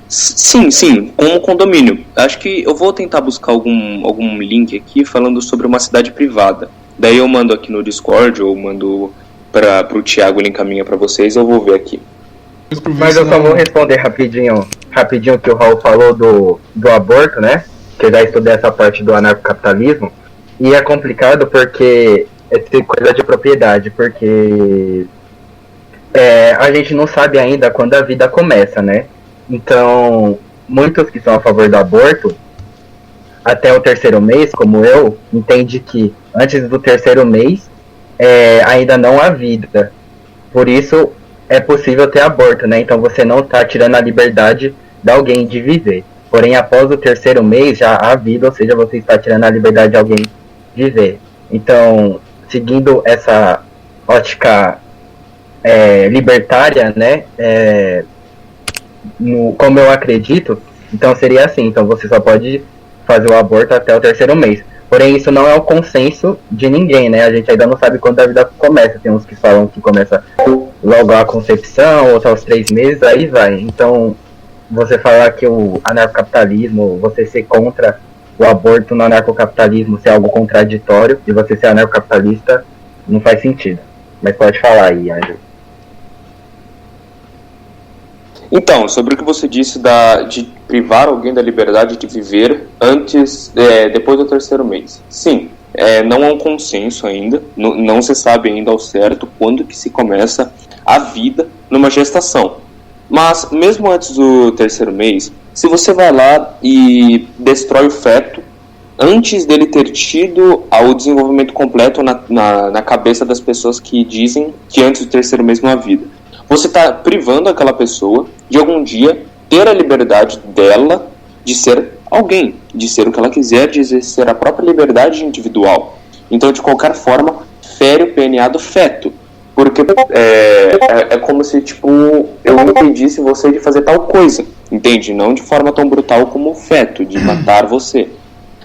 Sim, como condomínio. Acho que eu vou tentar buscar algum link aqui falando sobre uma cidade privada. Daí eu mando aqui no Discord, ou mando para o Thiago, ele encaminha para vocês, eu vou ver aqui. Mas eu só vou responder rapidinho que o Raul falou do aborto, né? Que eu já estudei essa parte do anarcocapitalismo. E é complicado porque é coisa de propriedade, porque a gente não sabe ainda quando a vida começa, né? Então, muitos que são a favor do aborto, até o 3º mês, como eu, entende que antes do 3º mês ainda não há vida. Por isso é possível ter aborto, né? Então você não está tirando a liberdade de alguém de viver. Porém, após o 3º mês já há vida, ou seja, você está tirando a liberdade de alguém de viver. Então, seguindo essa ótica libertária, né? Como eu acredito, então seria assim. Então você só pode fazer o aborto até o 3º mês. Porém, isso não é o consenso de ninguém, né? A gente ainda não sabe quando a vida começa. Tem uns que falam que começa logo a concepção, outros aos 3 meses, aí vai. Então, você falar que o anarcocapitalismo, você ser contra o aborto no anarcocapitalismo ser algo contraditório, e você ser anarcocapitalista, não faz sentido. Mas pode falar aí, Ângelo. Então, sobre o que você disse de privar alguém da liberdade de viver depois do terceiro mês. Sim, não há um consenso ainda, não se sabe ainda ao certo quando que se começa a vida numa gestação. Mas, mesmo antes do terceiro mês, se você vai lá e destrói o feto, antes dele ter tido o desenvolvimento completo na cabeça das pessoas que dizem que antes do terceiro mês não há vida, você está privando aquela pessoa de algum dia ter a liberdade dela de ser alguém, de ser o que ela quiser, de exercer a própria liberdade individual. Então, de qualquer forma, fere o PNA do feto. Porque é como se, tipo, eu impedisse você de fazer tal coisa, entende? Não de forma tão brutal como o feto, de matar você.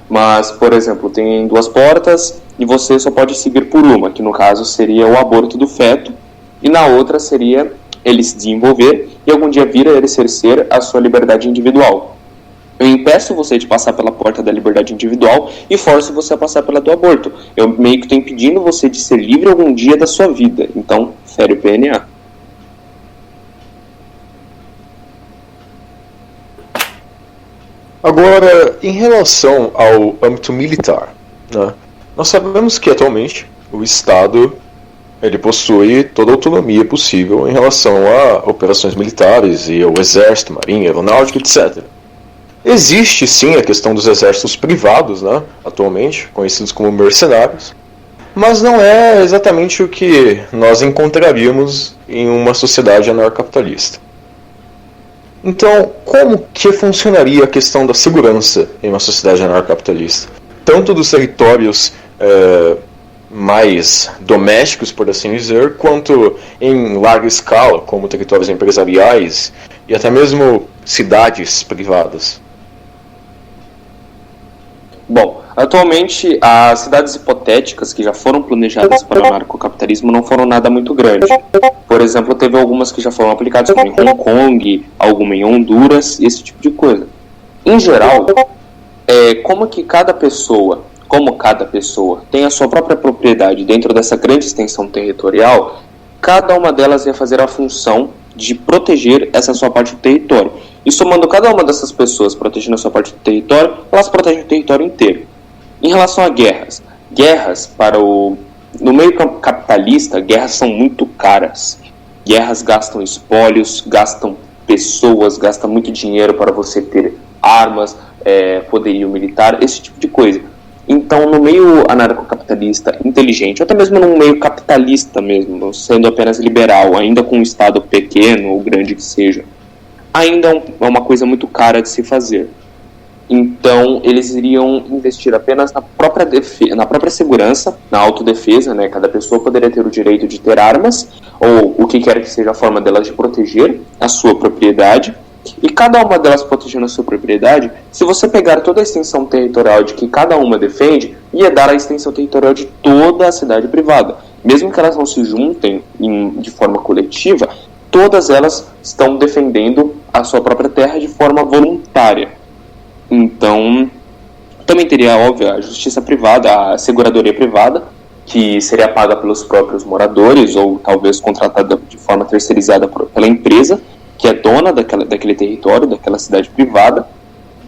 Mas, por exemplo, tem duas portas e você só pode seguir por uma, que no caso seria o aborto do feto, e na outra seria ele se desenvolver e algum dia vir a exercer a sua liberdade individual. Eu impeço você de passar pela porta da liberdade individual e forço você a passar pela do aborto. Eu meio que estou impedindo você de ser livre algum dia da sua vida. Então, fere o PNA. Agora, em relação ao âmbito militar, né, nós sabemos que atualmente o Estado ele possui toda a autonomia possível em relação a operações militares e ao exército, marinha, aeronáutica, etc. Existe sim a questão dos exércitos privados, né, atualmente, conhecidos como mercenários, mas não é exatamente o que nós encontraríamos em uma sociedade anarcocapitalista. Então, como que funcionaria a questão da segurança em uma sociedade anarcocapitalista? Tanto dos territórios mais domésticos, por assim dizer, quanto em larga escala, como territórios empresariais e até mesmo cidades privadas. Bom, atualmente as cidades hipotéticas que já foram planejadas para o anarcocapitalismo não foram nada muito grande. Por exemplo, teve algumas que já foram aplicadas, como em Hong Kong, alguma em Honduras, esse tipo de coisa. Em geral, como cada pessoa tem a sua própria propriedade dentro dessa grande extensão territorial, cada uma delas ia fazer a função de proteger essa sua parte do território. E somando cada uma dessas pessoas protegendo a sua parte do território, elas protegem o território inteiro. Em relação a guerras, no meio capitalista, guerras são muito caras. Guerras gastam espólios, gastam pessoas, gastam muito dinheiro para você ter armas, poderio militar, esse tipo de coisa. Então, no meio anarcocapitalista inteligente, ou até mesmo no meio capitalista mesmo, sendo apenas liberal, ainda com um Estado pequeno ou grande que seja, ainda é uma coisa muito cara de se fazer. Então, eles iriam investir apenas na própria segurança, na autodefesa, né? Cada pessoa poderia ter o direito de ter armas, ou o que quer que seja a forma delas de proteger a sua propriedade. E cada uma delas protegendo a sua propriedade, se você pegar toda a extensão territorial de que cada uma defende, ia dar a extensão territorial de toda a cidade privada. Mesmo que elas não se juntem de forma coletiva, todas elas estão defendendo a sua própria terra de forma voluntária. Então, também teria, óbvio, a justiça privada, a seguradoria privada, que seria paga pelos próprios moradores ou talvez contratada de forma terceirizada pela empresa, que é dona daquele território, daquela cidade privada,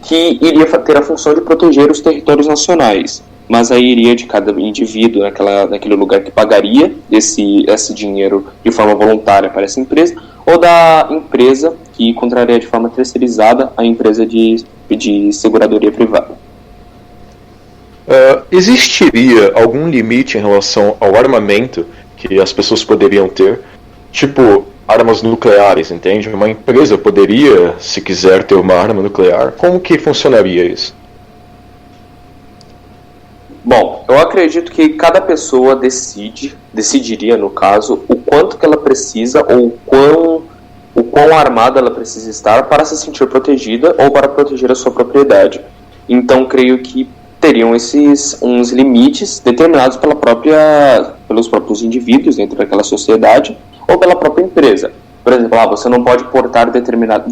que iria ter a função de proteger os territórios nacionais. Mas aí iria de cada indivíduo naquele lugar que pagaria esse dinheiro de forma voluntária para essa empresa, ou da empresa que contraria de forma terceirizada a empresa de seguradoria privada. Existiria algum limite em relação ao armamento que as pessoas poderiam ter? Tipo, armas nucleares, entende? Uma empresa poderia, se quiser, ter uma arma nuclear. Como que funcionaria isso? Bom, eu acredito que cada pessoa decidiria, no caso, o quanto que ela precisa ou o quão armada ela precisa estar para se sentir protegida ou para proteger a sua propriedade. Então, creio que teriam uns limites determinados pelos próprios indivíduos dentro daquela sociedade ou pela própria empresa. Por exemplo, você não pode portar determinado...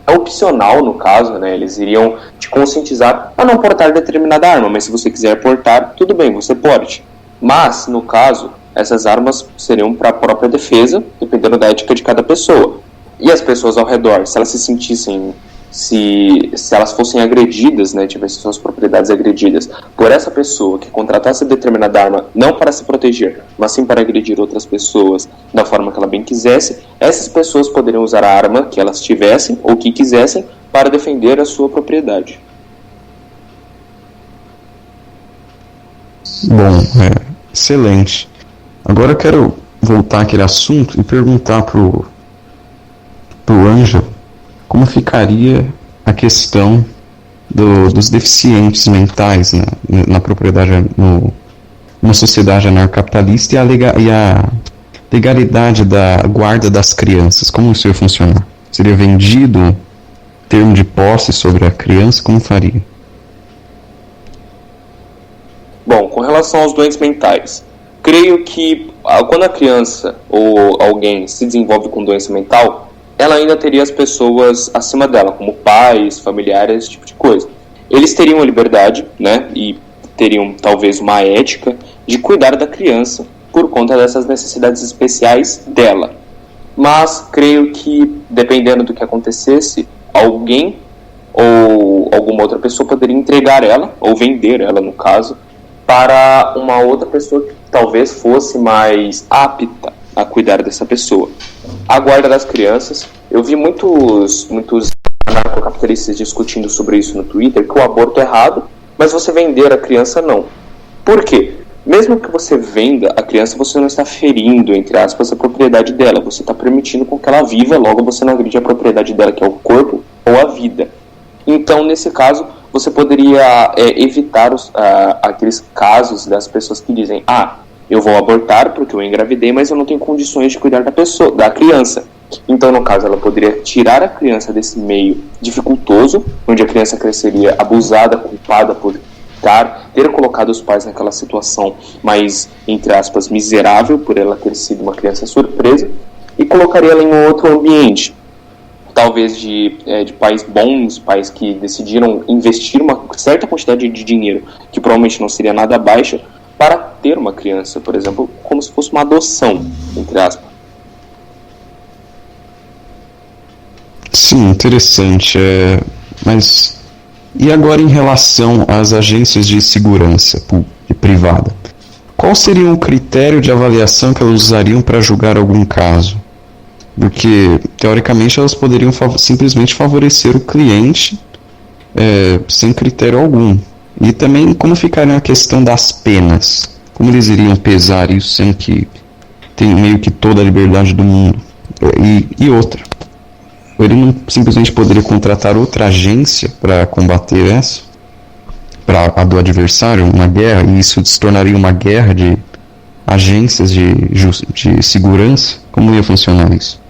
É opcional, no caso, né? Eles iriam te conscientizar a não portar determinada arma, mas se você quiser portar, tudo bem, você pode. Mas, no caso, essas armas seriam para a própria defesa, dependendo da ética de cada pessoa. E as pessoas ao redor, se elas se sentissem, se elas fossem agredidas, né, tivessem suas propriedades agredidas por essa pessoa que contratasse determinada arma, não para se proteger, mas sim para agredir outras pessoas da forma que ela bem quisesse, essas pessoas poderiam usar a arma que elas tivessem ou que quisessem para defender a sua propriedade. Bom, excelente. Agora eu quero voltar àquele assunto e perguntar pro Ângelo como ficaria a questão dos deficientes mentais na propriedade, numa sociedade anarcocapitalista e a legalidade da guarda das crianças. Como isso ia funcionar? Seria vendido termo de posse sobre a criança? Como faria? Bom, com relação aos doentes mentais, creio que quando a criança ou alguém se desenvolve com doença mental, ela ainda teria as pessoas acima dela, como pais, familiares, esse tipo de coisa. Eles teriam a liberdade, né, e teriam talvez uma ética de cuidar da criança por conta dessas necessidades especiais dela. Mas creio que, dependendo do que acontecesse, alguém ou alguma outra pessoa poderia entregar ela, ou vender ela no caso, para uma outra pessoa que talvez fosse mais apta a cuidar dessa pessoa. A guarda das crianças, eu vi muitos anarcocapitalistas discutindo sobre isso no Twitter, que o aborto é errado, mas você vender a criança não. Por quê? Mesmo que você venda a criança, você não está ferindo, entre aspas, a propriedade dela, você está permitindo com que ela viva, logo você não agride a propriedade dela, que é o corpo ou a vida. Então, nesse caso, você poderia evitar aqueles casos das pessoas que dizem: eu vou abortar porque eu engravidei, mas eu não tenho condições de cuidar da criança. Então, no caso, ela poderia tirar a criança desse meio dificultoso, onde a criança cresceria abusada, culpada por ter colocado os pais naquela situação mais, entre aspas, miserável, por ela ter sido uma criança surpresa, e colocaria ela em um outro ambiente. Talvez de pais bons, pais que decidiram investir uma certa quantidade de dinheiro, que provavelmente não seria nada baixa, para ter uma criança, por exemplo, como se fosse uma adoção, entre aspas. Sim, interessante. Mas e agora em relação às agências de segurança e privada? Qual seria o critério de avaliação que elas usariam para julgar algum caso? Porque, teoricamente, elas poderiam simplesmente favorecer o cliente sem critério algum. E também como ficaria a questão das penas? Como eles iriam pesar isso, sendo que tem meio que toda a liberdade do mundo? E outra, ele não simplesmente poderia contratar outra agência para combater essa? Para a do adversário, uma guerra, e isso se tornaria uma guerra de agências de segurança? Como ia funcionar isso?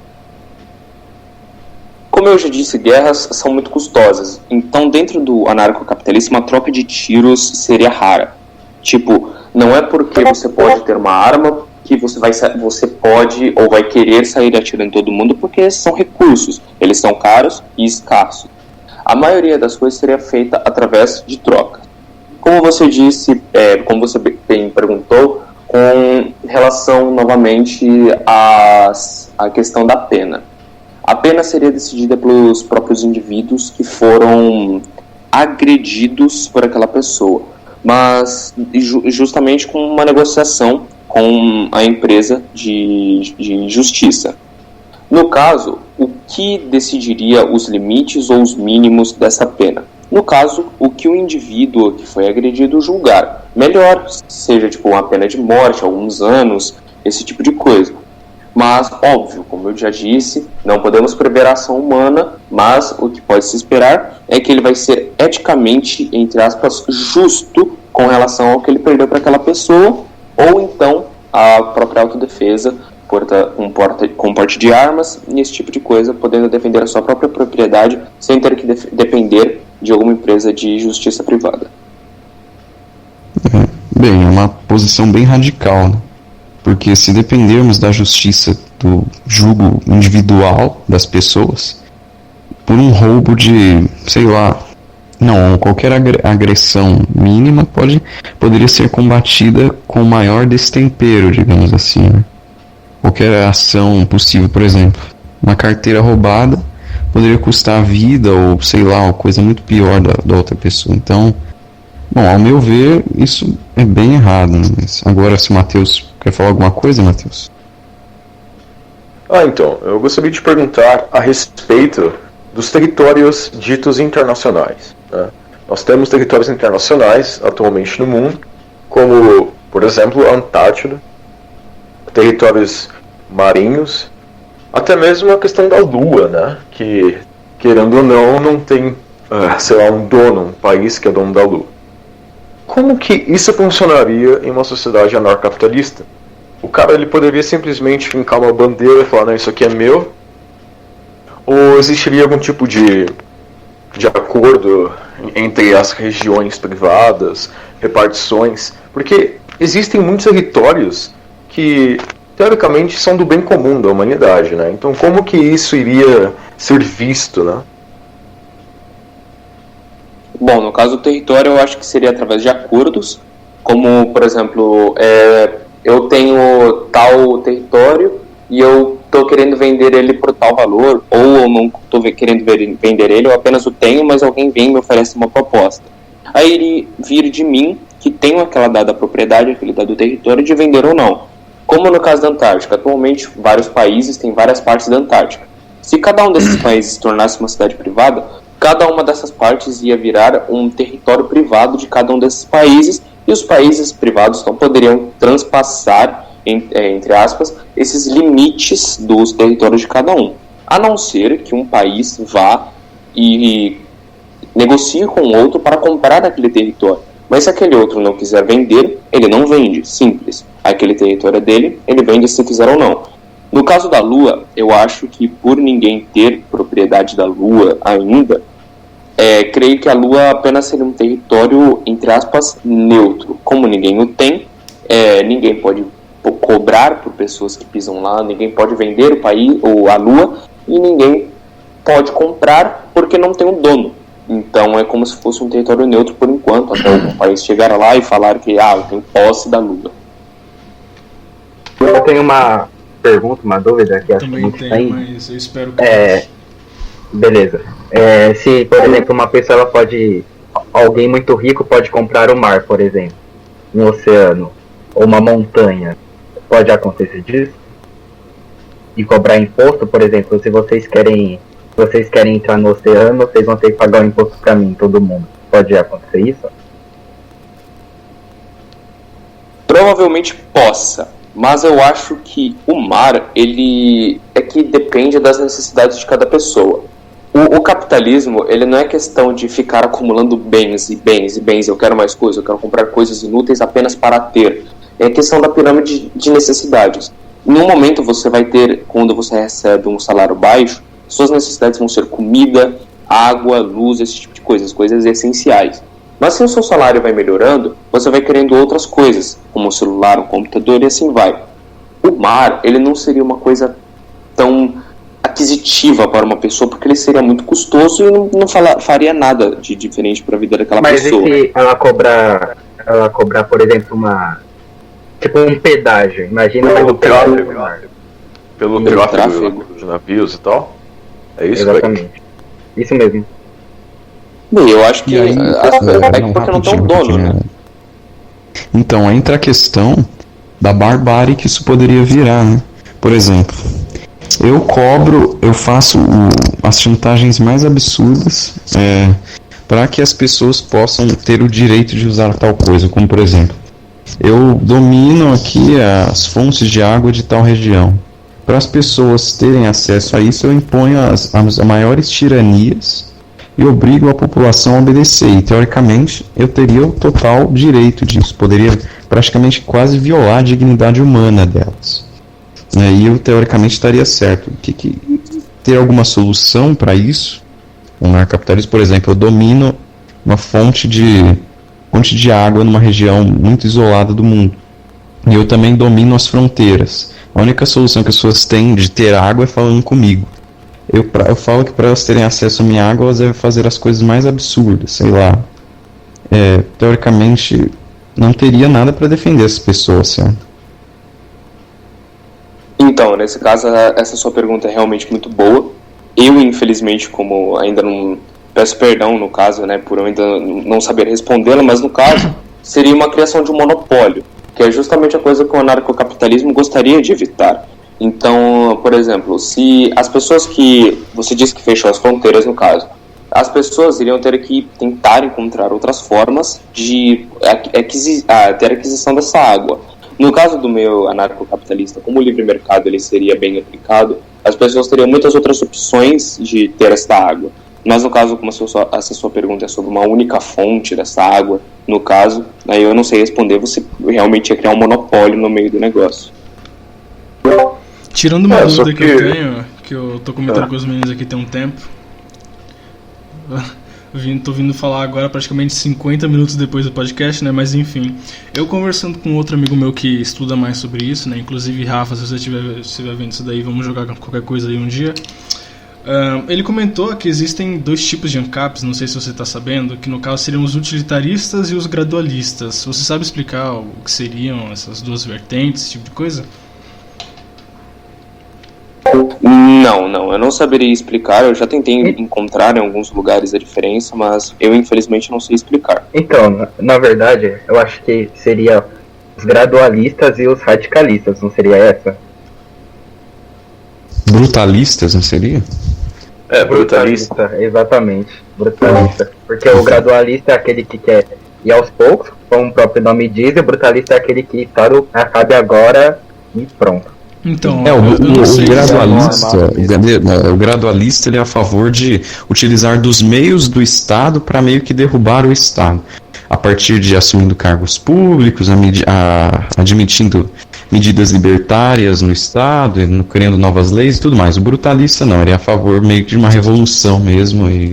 Como eu já disse, guerras são muito custosas. Então, dentro do anarcocapitalismo, a troca de tiros seria rara. Tipo, não é porque você pode ter uma arma que você pode ou vai querer sair atirando em todo mundo, porque esses são recursos. Eles são caros e escassos. A maioria das coisas seria feita através de troca. Como você disse, como você bem perguntou, com relação novamente à questão da pena. A pena seria decidida pelos próprios indivíduos que foram agredidos por aquela pessoa, mas justamente com uma negociação com a empresa de justiça. No caso, o que decidiria os limites ou os mínimos dessa pena? No caso, o que o indivíduo que foi agredido julgar. Melhor seja uma pena de morte, alguns anos, esse tipo de coisa. Mas, óbvio, como eu já disse, não podemos prever a ação humana, mas o que pode se esperar é que ele vai ser eticamente, entre aspas, justo com relação ao que ele perdeu para aquela pessoa, ou então a própria autodefesa, com porte de armas e esse tipo de coisa, podendo defender a sua própria propriedade sem ter que depender de alguma empresa de justiça privada. Bem, é uma posição bem radical, né? Porque se dependermos da justiça, do julgo individual das pessoas, por um roubo de, qualquer agressão mínima poderia ser combatida com maior destempero, digamos assim, né? Qualquer ação possível, por exemplo, uma carteira roubada poderia custar a vida ou, sei lá, uma coisa muito pior da outra pessoa. Então, bom, ao meu ver, isso é bem errado, né? Mas agora, se o Matheus quer falar alguma coisa, Matheus? Então, eu gostaria de perguntar a respeito dos territórios ditos internacionais, né? Nós temos territórios internacionais atualmente no mundo, como, por exemplo, a Antártida, territórios marinhos, até mesmo a questão da Lua, né? Que, querendo ou não tem, sei lá, um dono, um país que é dono da Lua. Como que isso funcionaria em uma sociedade anarcapitalista? O cara ele poderia simplesmente fincar uma bandeira e falar, não, isso aqui é meu? Ou existiria algum tipo de acordo entre as regiões privadas, repartições? Porque existem muitos territórios que, teoricamente, são do bem comum da humanidade, né? Então, como que isso iria ser visto, né? Bom, no caso do território, eu acho que seria através de acordos, como, por exemplo, eu tenho tal território e eu estou querendo vender ele por tal valor, ou eu não estou querendo vender ele, eu apenas o tenho, mas alguém vem e me oferece uma proposta. Aí ele vir de mim, que tenho aquela dada propriedade, aquele dado território, de vender ou não. Como no caso da Antártica, atualmente vários países têm várias partes da Antártica. Se cada um desses países se tornasse uma cidade privada, cada uma dessas partes ia virar um território privado de cada um desses países, e os países privados então poderiam transpassar, entre aspas, esses limites dos territórios de cada um. A não ser que um país vá e negocie com o outro para comprar aquele território. Mas se aquele outro não quiser vender, ele não vende, simples. Aquele território é dele, ele vende se quiser ou não. No caso da Lua, eu acho que por ninguém ter propriedade da Lua ainda, creio que a Lua apenas seria um território, entre aspas, neutro. Como ninguém o tem, ninguém pode cobrar por pessoas que pisam lá, ninguém pode vender o país ou a Lua, e ninguém pode comprar porque não tem um dono. Então é como se fosse um território neutro por enquanto, até algum país chegar lá e falar que eu tenho posse da Lua. Eu tenho uma pergunta, uma dúvida que acho que Também não tem, tem. mas eu espero que... Beleza. Se, por exemplo, uma pessoa alguém muito rico pode comprar o mar, por exemplo, um oceano ou uma montanha, pode acontecer disso? E cobrar imposto, por exemplo, se vocês querem entrar no oceano, vocês vão ter que pagar o imposto pra mim, todo mundo. Pode acontecer isso? Provavelmente possa, mas eu acho que o mar, ele é que depende das necessidades de cada pessoa. O capitalismo, ele não é questão de ficar acumulando bens e bens e bens, eu quero mais coisas, eu quero comprar coisas inúteis apenas para ter. É questão da pirâmide de necessidades. Em um momento você vai ter, quando você recebe um salário baixo, suas necessidades vão ser comida, água, luz, esse tipo de coisas essenciais. Mas se o seu salário vai melhorando, você vai querendo outras coisas, como um celular, um computador e assim vai. O mar, ele não seria uma coisa tão aquisitiva para uma pessoa, porque ele seria muito custoso e não faria nada de diferente para a vida daquela pessoa. Mas e se ela cobrar, por exemplo, um pedágio? Imagina Pelo tráfego Pelo tráfego de navios e tal? É isso? Exatamente. Isso mesmo. Bem, eu acho que E aí, porque não tem um dono, né? Então, entra a questão da barbárie que isso poderia virar, né? Por exemplo, eu faço as chantagens mais absurdas para que as pessoas possam ter o direito de usar tal coisa, como por exemplo, eu domino aqui as fontes de água de tal região. Para as pessoas terem acesso a isso, eu imponho as maiores tiranias e obrigo a população a obedecer. E, teoricamente, eu teria o total direito disso. Poderia praticamente quase violar a dignidade humana delas. E eu, teoricamente, estaria certo. Ter alguma solução para isso? No anarcapitalismo, por exemplo, eu domino uma fonte de água numa região muito isolada do mundo. E eu também domino as fronteiras. A única solução que as pessoas têm de ter água é falando comigo. Eu falo que para elas terem acesso à minha água, elas devem fazer as coisas mais absurdas, sei lá. Teoricamente, não teria nada para defender essas pessoas, certo? Então, nesse caso, essa sua pergunta é realmente muito boa. Eu, infelizmente, como ainda não... Peço perdão, no caso, né, por eu ainda não saber respondê-la, mas no caso, seria uma criação de um monopólio, que é justamente a coisa que o anarcocapitalismo gostaria de evitar. Então, por exemplo, se as pessoas que... Você disse que fechou as fronteiras, no caso. As pessoas iriam ter que tentar encontrar outras formas de ter aquisição dessa água. No caso do meu anarcocapitalista, como o livre mercado ele seria bem aplicado, as pessoas teriam muitas outras opções de ter esta água. Mas no caso, como essa sua pergunta é sobre uma única fonte dessa água, no caso, aí eu não sei responder, você realmente ia criar um monopólio no meio do negócio. Tirando uma dúvida que eu tenho, que eu tô comentando com os meninos aqui tem um tempo, tô vindo falar agora praticamente 50 minutos depois do podcast, né? Mas enfim, eu conversando com outro amigo meu que estuda mais sobre isso, né? Inclusive, Rafa, se você estiver vendo isso daí, vamos jogar qualquer coisa aí um dia. Ele comentou que existem dois tipos de ANCAPs, não sei se você está sabendo, que no caso seriam os utilitaristas e os gradualistas. Você sabe explicar o que seriam essas duas vertentes, esse tipo de coisa? Não, eu não saberia explicar. Eu já tentei encontrar em alguns lugares a diferença, mas eu infelizmente não sei explicar. Então, na verdade, eu acho que seria os gradualistas e os radicalistas, não seria essa? Brutalistas, não seria? Brutalista, exatamente, brutalista. Porque o gradualista é aquele que quer ir aos poucos, como o próprio nome diz, e o brutalista é aquele que acabe agora e pronto. Então, o gradualista ele é a favor de utilizar dos meios do Estado para meio que derrubar o Estado. A partir de assumindo cargos públicos, admitindo medidas libertárias no Estado, criando novas leis e tudo mais. O brutalista não, ele é a favor meio que de uma revolução mesmo e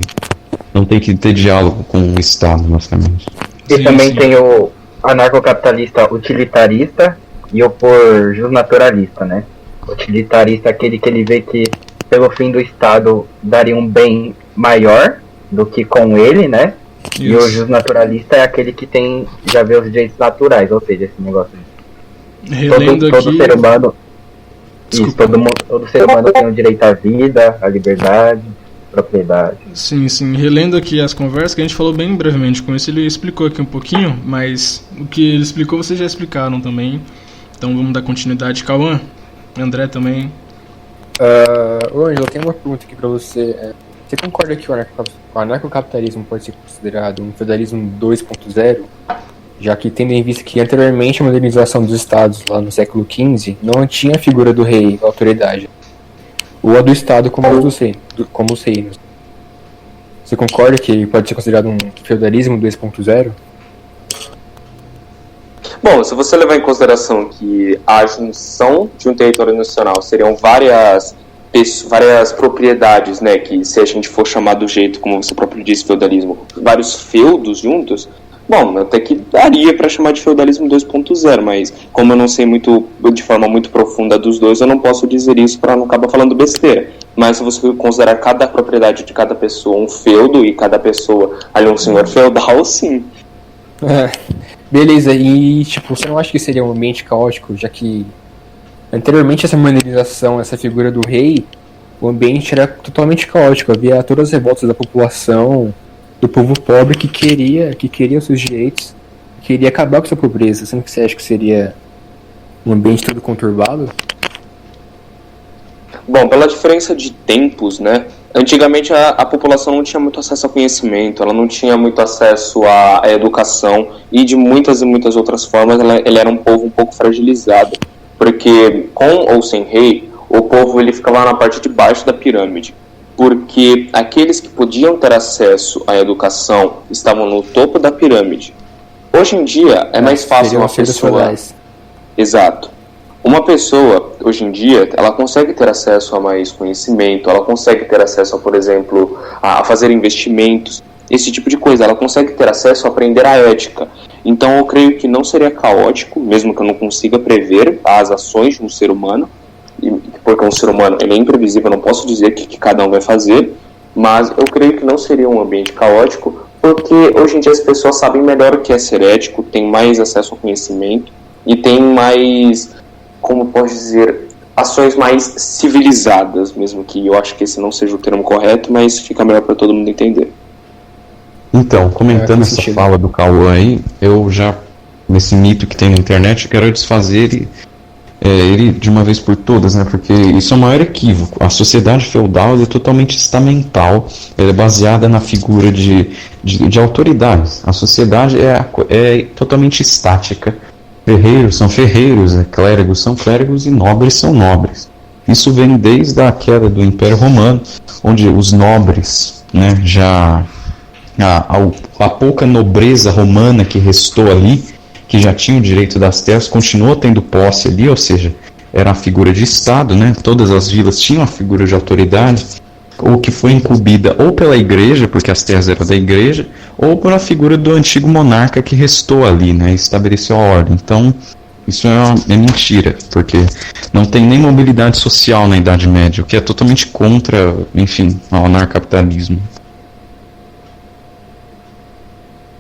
não tem que ter diálogo com o Estado, basicamente. E também tem o anarcocapitalista utilitarista e o por justnaturalista, né? Utilitarista é aquele que ele vê que pelo fim do Estado daria um bem maior do que com ele, né? Isso. E o justnaturalista é aquele que já vê os direitos naturais, ou seja, esse negócio relendo todo aqui... ser humano, todo ser humano tem o direito à vida, à liberdade, à propriedade. Sim, relendo aqui as conversas, que a gente falou bem brevemente com isso, ele explicou aqui um pouquinho, mas o que ele explicou vocês já explicaram também, então vamos dar continuidade. Cauã, André também. Ô Ângelo, eu tenho uma pergunta aqui pra você. Você concorda que o anarcocapitalismo pode ser considerado um feudalismo 2.0? Já que, tendo em vista que anteriormente a modernização dos estados lá no século XV não tinha a figura do rei, a autoridade, ou a do estado como os reinos. Você concorda que ele pode ser considerado um feudalismo 2.0? Bom, se você levar em consideração que a junção de um território nacional seriam várias propriedades, né, que se a gente for chamar do jeito, como você próprio disse, feudalismo, vários feudos juntos, bom, até que daria para chamar de feudalismo 2.0, mas como eu não sei muito, de forma muito profunda dos dois, eu não posso dizer isso para não acabar falando besteira. Mas se você considerar cada propriedade de cada pessoa um feudo e cada pessoa ali um senhor feudal, sim. Beleza, e tipo, você não acha que seria um ambiente caótico, já que anteriormente essa modernização, essa figura do rei, o ambiente era totalmente caótico, havia todas as revoltas da população, do povo pobre que queria os seus direitos, queria acabar com sua pobreza. Sendo que você acha que seria um ambiente todo conturbado? Bom, pela diferença de tempos, né? Antigamente a população não tinha muito acesso a conhecimento, ela não tinha muito acesso à educação e de muitas e muitas outras formas ele era um povo um pouco fragilizado, porque com ou sem rei, o povo ele ficava lá na parte de baixo da pirâmide. Porque aqueles que podiam ter acesso à educação estavam no topo da pirâmide. Hoje em dia é mais fácil uma pessoa... Exato. Uma pessoa, hoje em dia, ela consegue ter acesso a mais conhecimento, ela consegue ter acesso, por exemplo, a fazer investimentos, esse tipo de coisa. Ela consegue ter acesso a aprender a ética. Então eu creio que não seria caótico, mesmo que eu não consiga prever as ações de um ser humano, porque um ser humano ele é imprevisível, eu não posso dizer o que cada um vai fazer, mas eu creio que não seria um ambiente caótico, porque hoje em dia as pessoas sabem melhor o que é ser ético, têm mais acesso ao conhecimento e têm mais, como posso dizer, ações mais civilizadas, mesmo que eu acho que esse não seja o termo correto, mas fica melhor para todo mundo entender. Então, comentando faz essa sentido. fala do Cauã aí, eu já, nesse mito que tem na internet, eu quero desfazer ele de uma vez por todas, né? Porque isso é o maior equívoco. A sociedade feudal ela é totalmente estamental, ela é baseada na figura de autoridades. A sociedade é totalmente estática. Ferreiros são ferreiros, clérigos são clérigos e nobres são nobres. Isso vem desde a queda do Império Romano, onde os nobres, né, a pouca nobreza romana que restou ali, que já tinha o direito das terras, continuou tendo posse ali, ou seja, era a figura de Estado, né? Todas as vilas tinham a figura de autoridade, ou que foi incumbida ou pela igreja, porque as terras eram da igreja, ou pela figura do antigo monarca que restou ali, né? E estabeleceu a ordem. Então, isso é mentira, porque não tem nem mobilidade social na Idade Média, o que é totalmente contra, enfim, ao anarcapitalismo.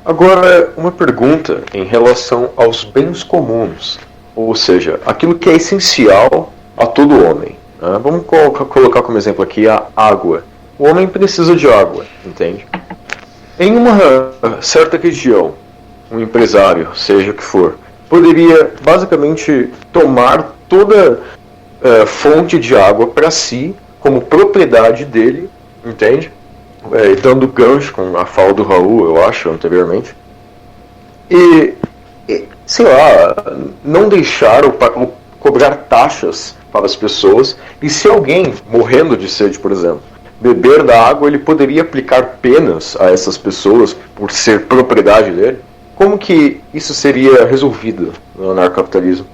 Agora, uma pergunta em relação aos bens comuns, ou seja, aquilo que é essencial a todo homem. Né? Vamos colocar como exemplo aqui a água. O homem precisa de água, entende? Em uma certa região, um empresário, seja o que for, poderia basicamente tomar toda fonte de água para si, como propriedade dele, entende? Dando gancho com a fala do Raul, eu acho, anteriormente. E sei lá, não deixar ou cobrar taxas para as pessoas. E se alguém, morrendo de sede, por exemplo, beber da água, ele poderia aplicar penas a essas pessoas por ser propriedade dele? Como que isso seria resolvido no anarcapitalismo?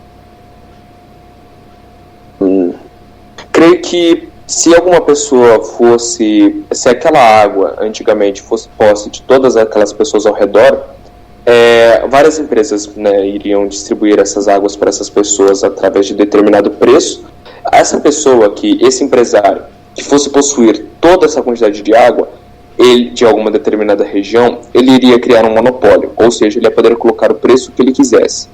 Creio que se alguma pessoa se aquela água antigamente fosse posse de todas aquelas pessoas ao redor, várias empresas, né, iriam distribuir essas águas para essas pessoas através de determinado preço. Esse empresário que fosse possuir toda essa quantidade de água, ele, de alguma determinada região, ele iria criar um monopólio, ou seja, ele ia poder colocar o preço que ele quisesse.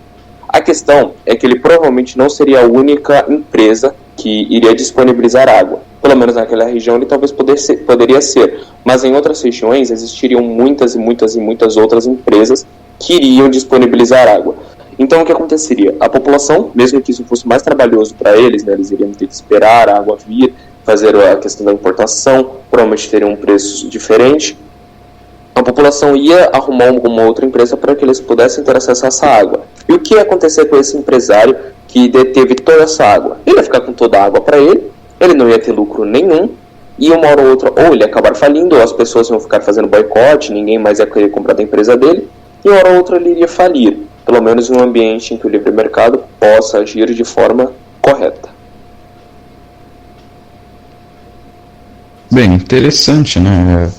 A questão é que ele provavelmente não seria a única empresa que iria disponibilizar água. Pelo menos naquela região ele talvez poderia ser, mas em outras regiões existiriam muitas e muitas e muitas outras empresas que iriam disponibilizar água. Então o que aconteceria? A população, mesmo que isso fosse mais trabalhoso para eles, né, eles iriam ter que esperar a água vir, fazer a questão da importação, provavelmente teriam um preço diferente. A população ia arrumar uma outra empresa para que eles pudessem ter acesso a essa água. E o que ia acontecer com esse empresário que deteve toda essa água? Ele ia ficar com toda a água para ele não ia ter lucro nenhum, e uma hora ou outra, ou ele ia acabar falindo, ou as pessoas iam ficar fazendo boicote, ninguém mais ia querer comprar da empresa dele, e uma hora ou outra ele iria falir, pelo menos em um ambiente em que o livre mercado possa agir de forma correta. Bem, interessante, né?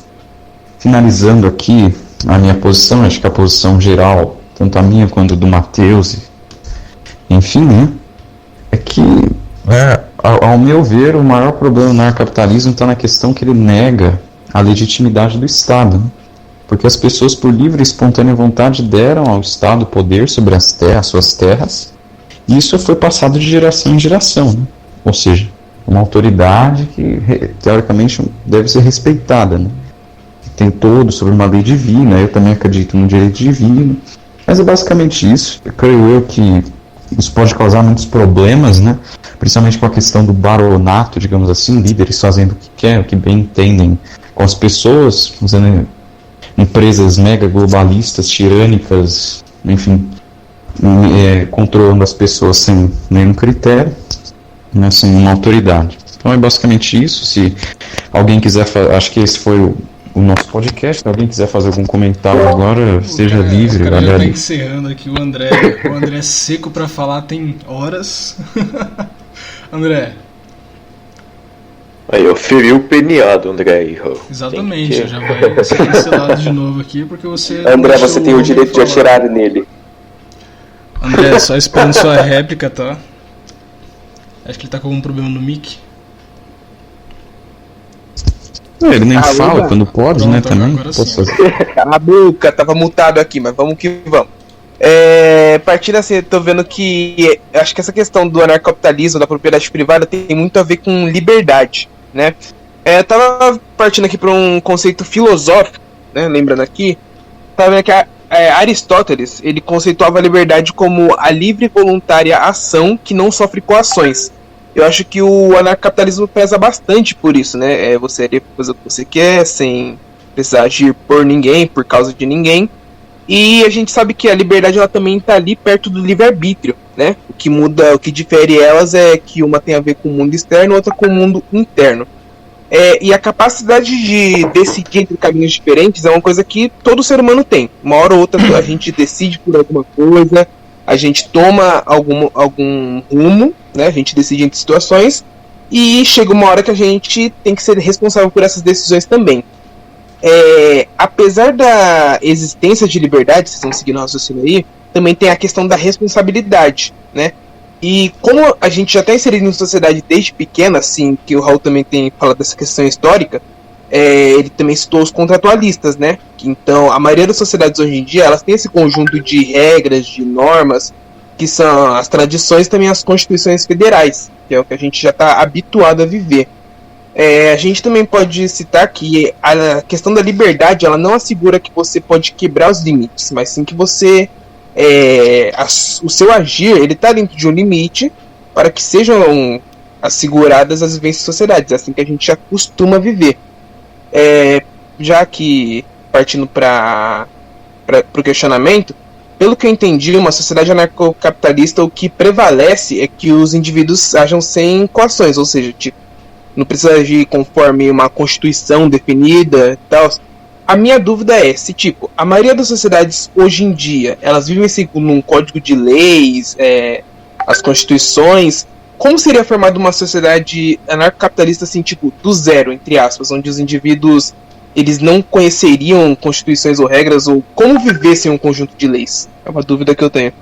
Finalizando aqui a minha posição, acho que a posição geral, tanto a minha quanto a do Matheus, enfim, né? É que, ao meu ver, o maior problema no anarcapitalismo está na questão que ele nega a legitimidade do Estado, né? Porque as pessoas, por livre e espontânea vontade, deram ao Estado poder sobre as suas terras, e isso foi passado de geração em geração, né? Ou seja, uma autoridade que, teoricamente, deve ser respeitada, né? Tem todo sobre uma lei divina, eu também acredito no direito divino, mas é basicamente isso. Eu creio que isso pode causar muitos problemas, né? Principalmente com a questão do baronato, digamos assim, líderes fazendo o que querem, o que bem entendem com as pessoas, usando empresas mega globalistas, tirânicas, enfim, controlando as pessoas sem nenhum critério, né, sem uma autoridade. Então é basicamente isso. Se alguém quiser, acho que esse foi o nosso podcast. Se alguém quiser fazer algum comentário agora, seja livre. O cara já tá encerrando aqui. O André é seco pra falar, tem horas. André. Aí, eu feri o PNA do André aí, Exatamente, já vai ser cancelado de novo aqui, porque você... André, você tem o direito de atirar nele. André, só esperando sua réplica, tá? Acho que ele tá com algum problema no mic. Ele nem fala quando pode, Pronto, né, também. agora sim. Cala a boca, tava mutado aqui, mas vamos que vamos. Partindo assim, tô vendo que acho que essa questão do anarcocapitalismo, da propriedade privada, tem muito a ver com liberdade, né? Eu tava partindo aqui para um conceito filosófico, né? Lembrando aqui, tava vendo que Aristóteles, ele conceituava a liberdade como a livre e voluntária ação que não sofre coações. Eu acho que o anarcocapitalismo pesa bastante por isso, né? Você fazer o que você quer, sem precisar agir por ninguém, por causa de ninguém. E a gente sabe que a liberdade ela também está ali perto do livre-arbítrio, né? O que muda, o que difere elas é que uma tem a ver com o mundo externo, outra com o mundo interno. E a capacidade de decidir entre caminhos diferentes é uma coisa que todo ser humano tem. Uma hora ou outra a gente decide por alguma coisa, a gente toma algum rumo, né? A gente decide entre situações e chega uma hora que a gente tem que ser responsável por essas decisões também. Apesar da existência de liberdade, vocês estão seguindo o raciocínio aí, também tem a questão da responsabilidade, né? E como a gente já está inserido em sociedade desde pequena, assim, que o Raul também tem falado dessa questão histórica, ele também citou os contratualistas, né? Então, a maioria das sociedades hoje em dia, elas têm esse conjunto de regras, de normas, que são as tradições e também as constituições federais, que é o que a gente já está habituado a viver. A gente também pode citar que a questão da liberdade, ela não assegura que você pode quebrar os limites, mas sim que você, o seu agir, ele está dentro de um limite para que sejam asseguradas as vivências sociedades, é assim que a gente já costuma viver. Já que, partindo para o questionamento, pelo que eu entendi, uma sociedade anarcocapitalista, o que prevalece é que os indivíduos ajam sem coações, ou seja, tipo, não precisa agir conforme uma constituição definida e tal. A minha dúvida é se, tipo, a maioria das sociedades hoje em dia, elas vivem segundo um código de leis, as constituições. Como seria formada uma sociedade anarcocapitalista, assim, tipo, do zero, entre aspas, onde os indivíduos, eles não conheceriam constituições ou regras, ou como vivessem um conjunto de leis? É uma dúvida que eu tenho.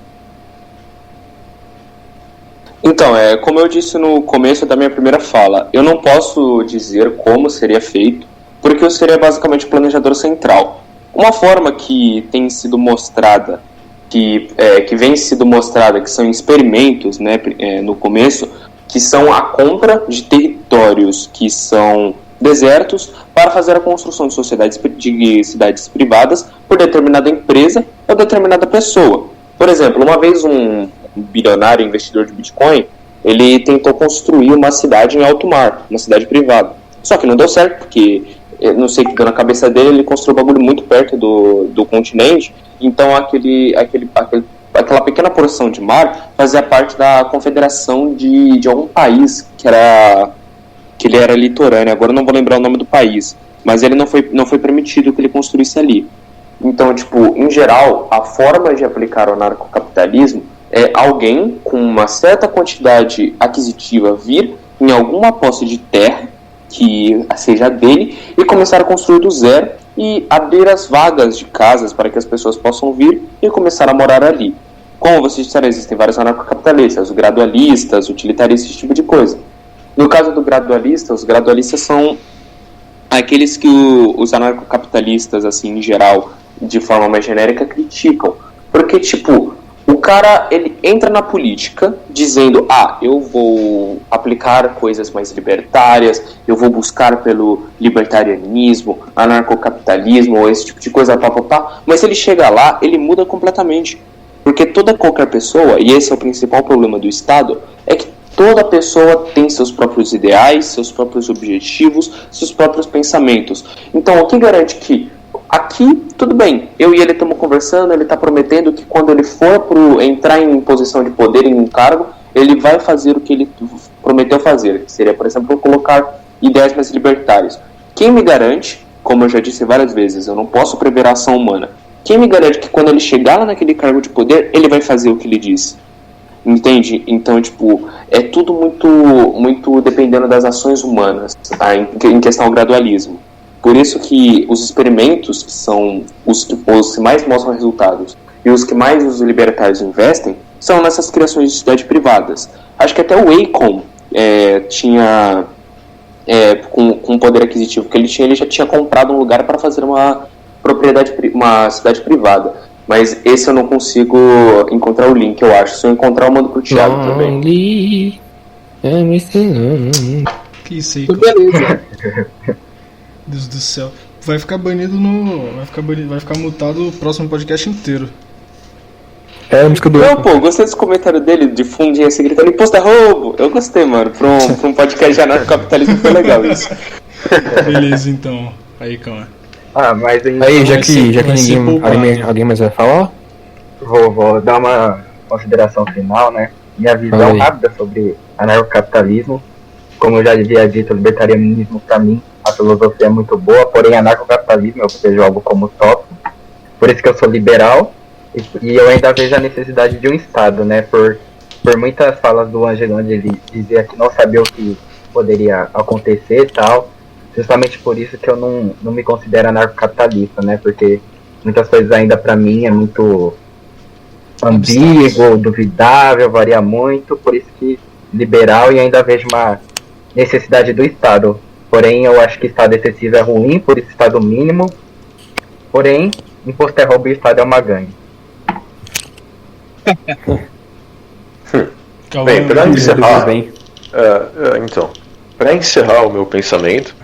Então, como eu disse no começo da minha primeira fala, eu não posso dizer como seria feito, porque eu seria basicamente o planejador central. Uma forma que tem sido mostrada, que vem sido mostrada, que são experimentos, né, no começo, que são a compra de territórios que são desertos para fazer a construção de cidades privadas por determinada empresa ou determinada pessoa. Por exemplo, uma vez um bilionário investidor de Bitcoin, ele tentou construir uma cidade em alto mar, uma cidade privada. Só que não deu certo, porque, não sei o que deu na cabeça dele, ele construiu um bagulho muito perto do continente, então aquela pequena porção de mar fazia parte da confederação de algum país que ele era litorâneo. Agora eu não vou lembrar o nome do país, mas ele não foi permitido que ele construísse ali. Então, tipo, em geral, a forma de aplicar o anarcocapitalismo é alguém com uma certa quantidade aquisitiva vir em alguma posse de terra que seja dele e começar a construir do zero e abrir as vagas de casas para que as pessoas possam vir e começar a morar ali. Como vocês disseram, existem vários anarcocapitalistas, os gradualistas, utilitaristas, esse tipo de coisa. No caso do gradualista, os gradualistas são aqueles que os anarcocapitalistas, assim, em geral, de forma mais genérica, criticam. Porque, tipo, o cara, ele entra na política dizendo, eu vou aplicar coisas mais libertárias, eu vou buscar pelo libertarianismo, anarcocapitalismo, ou esse tipo de coisa, mas ele chega lá, ele muda completamente. Porque qualquer pessoa, e esse é o principal problema do Estado, é que toda pessoa tem seus próprios ideais, seus próprios objetivos, seus próprios pensamentos. Então, o que garante que aqui, tudo bem, eu e ele estamos conversando, ele está prometendo que quando ele for entrar em posição de poder, em um cargo, ele vai fazer o que ele prometeu fazer, que seria, por exemplo, colocar ideias mais libertárias. Quem me garante, como eu já disse várias vezes, eu não posso prever a ação humana, quem me garante que quando ele chegar lá naquele cargo de poder, ele vai fazer o que ele disse? Entende? Então, tipo, é tudo muito dependendo das ações humanas, em questão ao gradualismo. Por isso que os experimentos são os que mais mostram resultados e os que mais os libertários investem são nessas criações de cidades privadas. Acho que até o Akon tinha, com o poder aquisitivo que ele já tinha comprado um lugar para fazer uma cidade privada. Mas esse eu não consigo encontrar o link, eu acho. Se eu encontrar, eu mando pro Thiago também. Que isso aí, Então, cara? beleza. Deus do céu. Vai ficar banido no. Vai ficar mutado o próximo podcast inteiro. É a música do Não, pô, gostei desse comentário dele, de fundinha assim, gritando, imposto é roubo. Eu gostei, mano. Pra um podcast de anarcocapitalismo foi legal isso. Beleza, então. Aí, calma. Mas Aí, Vai já que ser ninguém, poupado. alguém mais vai falar? vou dar uma consideração final, né? Minha visão Aí. rápida sobre anarcocapitalismo. Como eu já havia dito, o libertarianismo, para mim, a filosofia é muito boa, porém, anarcocapitalismo eu vejo algo como utópico. Por isso que eu sou liberal, e eu ainda vejo a necessidade de um Estado, né? Por muitas falas do Ângelo, onde ele dizia que não sabia o que poderia acontecer e tal. Justamente por isso que eu não me considero anarcocapitalista, né? Porque muitas coisas ainda para mim é muito ambíguo, duvidável, varia muito, por isso que liberal, e ainda vejo uma necessidade do Estado. Porém, eu acho que Estado excessivo é ruim, por isso Estado mínimo. Porém, imposto é roubo e Estado é uma gangue. Calma, Bem, pra encerrar, bem. então, para encerrar o meu pensamento,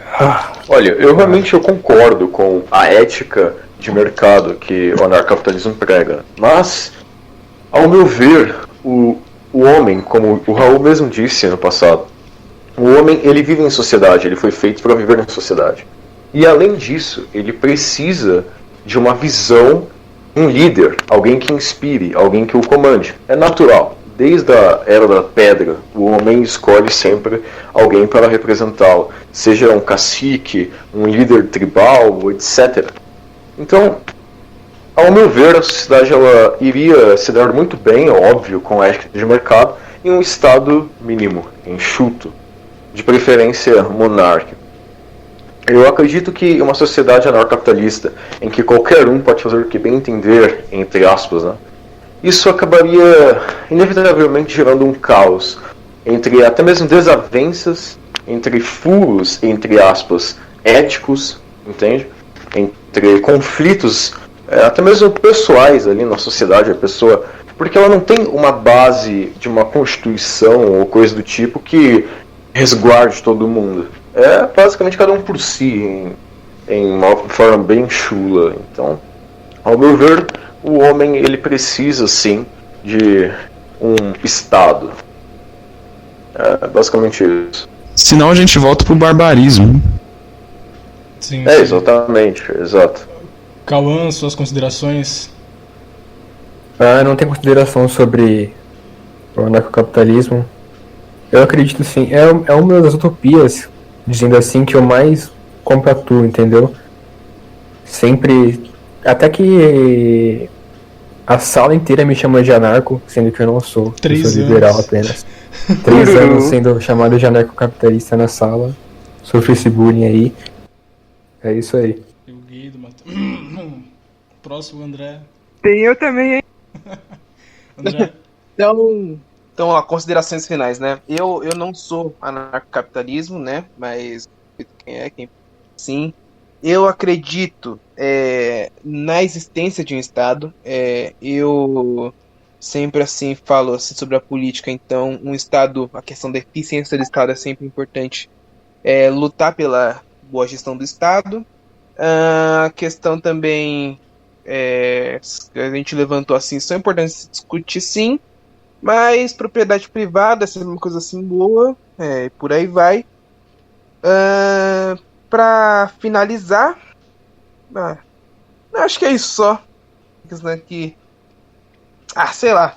olha, eu realmente concordo com a ética de mercado que o anarcapitalismo prega, mas, ao meu ver, o homem, como o Raul mesmo disse no passado, o homem, ele vive em sociedade, ele foi feito para viver em sociedade. E além disso, ele precisa de uma visão, um líder, alguém que inspire, alguém que o comande. É natural. Desde a Era da Pedra, o homem escolhe sempre alguém para representá-lo, seja um cacique, um líder tribal, etc. Então, ao meu ver, a sociedade ela iria se dar muito bem, óbvio, com a ética de mercado, em um estado mínimo, enxuto, de preferência monárquico. Eu acredito que uma sociedade anarcocapitalista, em que qualquer um pode fazer o que bem entender, entre aspas, né? Isso acabaria inevitavelmente gerando um caos, entre até mesmo desavenças, entre furos, entre aspas, éticos, entende? Entre conflitos, até mesmo pessoais ali na sociedade, a pessoa, porque ela não tem uma base de uma constituição ou coisa do tipo que resguarde todo mundo. É basicamente cada um por si, em uma forma bem chula. Então, ao meu ver, o homem ele precisa sim de um Estado. É basicamente isso. Senão a gente volta pro barbarismo. Sim, É, sim. exatamente, exato. Cauã, suas considerações? Não tem consideração sobre o anarcocapitalismo. Eu acredito sim, é uma das utopias, dizendo assim, que eu mais compactuo, entendeu? Sempre, até que a sala inteira me chama de anarco, sendo que eu não sou. 3 eu sou anos. liberal apenas. 3 anos sendo chamado de anarcocapitalista na sala. Sofri esse bullying aí. É isso aí. Eu gay do Matheus. Próximo, André. Tem eu também, hein? André. Então, ó, considerações finais, né? Eu não sou anarcocapitalismo, né? Mas quem sim. Eu acredito na existência de um Estado. Eu sempre assim falo assim, sobre a política. Então, um Estado, a questão da eficiência do Estado é sempre importante. Lutar pela boa gestão do Estado. A questão também que a gente levantou assim, são importantes se discutir sim. Mas propriedade privada, essa é uma coisa assim boa, por aí vai. Pra finalizar, acho que é isso só. Que, sei lá.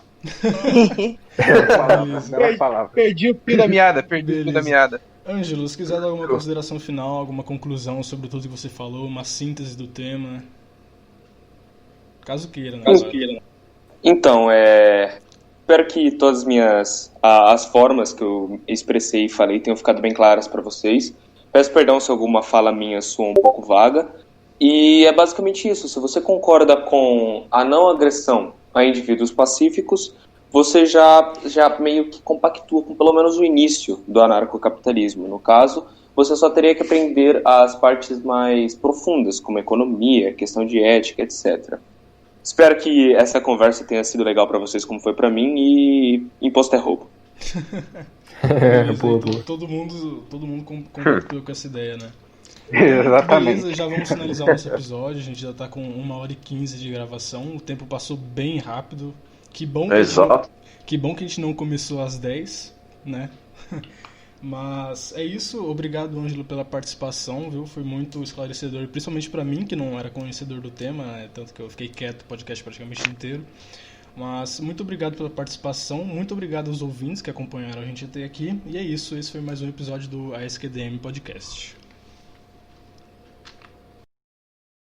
Perdi o fio da meada, Beleza. Ângelo, se quiser dar alguma consideração final, alguma conclusão sobre tudo que você falou, uma síntese do tema. Caso queira, né? Então, espero que todas as formas que eu expressei e falei tenham ficado bem claras para vocês. Peço perdão se alguma fala minha soa um pouco vaga. E é basicamente isso. Se você concorda com a não agressão a indivíduos pacíficos, você já meio que compactua com pelo menos o início do anarcocapitalismo. No caso, você só teria que aprender as partes mais profundas, como economia, questão de ética, etc. Espero que essa conversa tenha sido legal pra vocês, como foi pra mim, e imposto é roubo. Beleza, boa, então boa. todo mundo concordou com essa ideia, né? Exatamente. Beleza, já vamos finalizar o nosso episódio. A gente já tá com 1h15 de gravação. O tempo passou bem rápido. Que bom Exato. que a gente não começou às 10, né? Mas é isso. Obrigado, Ângelo, pela participação, viu? Foi muito esclarecedor, principalmente pra mim, que não era conhecedor do tema, né? Tanto que eu fiquei quieto o podcast praticamente inteiro. Mas muito obrigado pela participação, muito obrigado aos ouvintes que acompanharam a gente até aqui. E é isso, esse foi mais um episódio do ASQDM Podcast.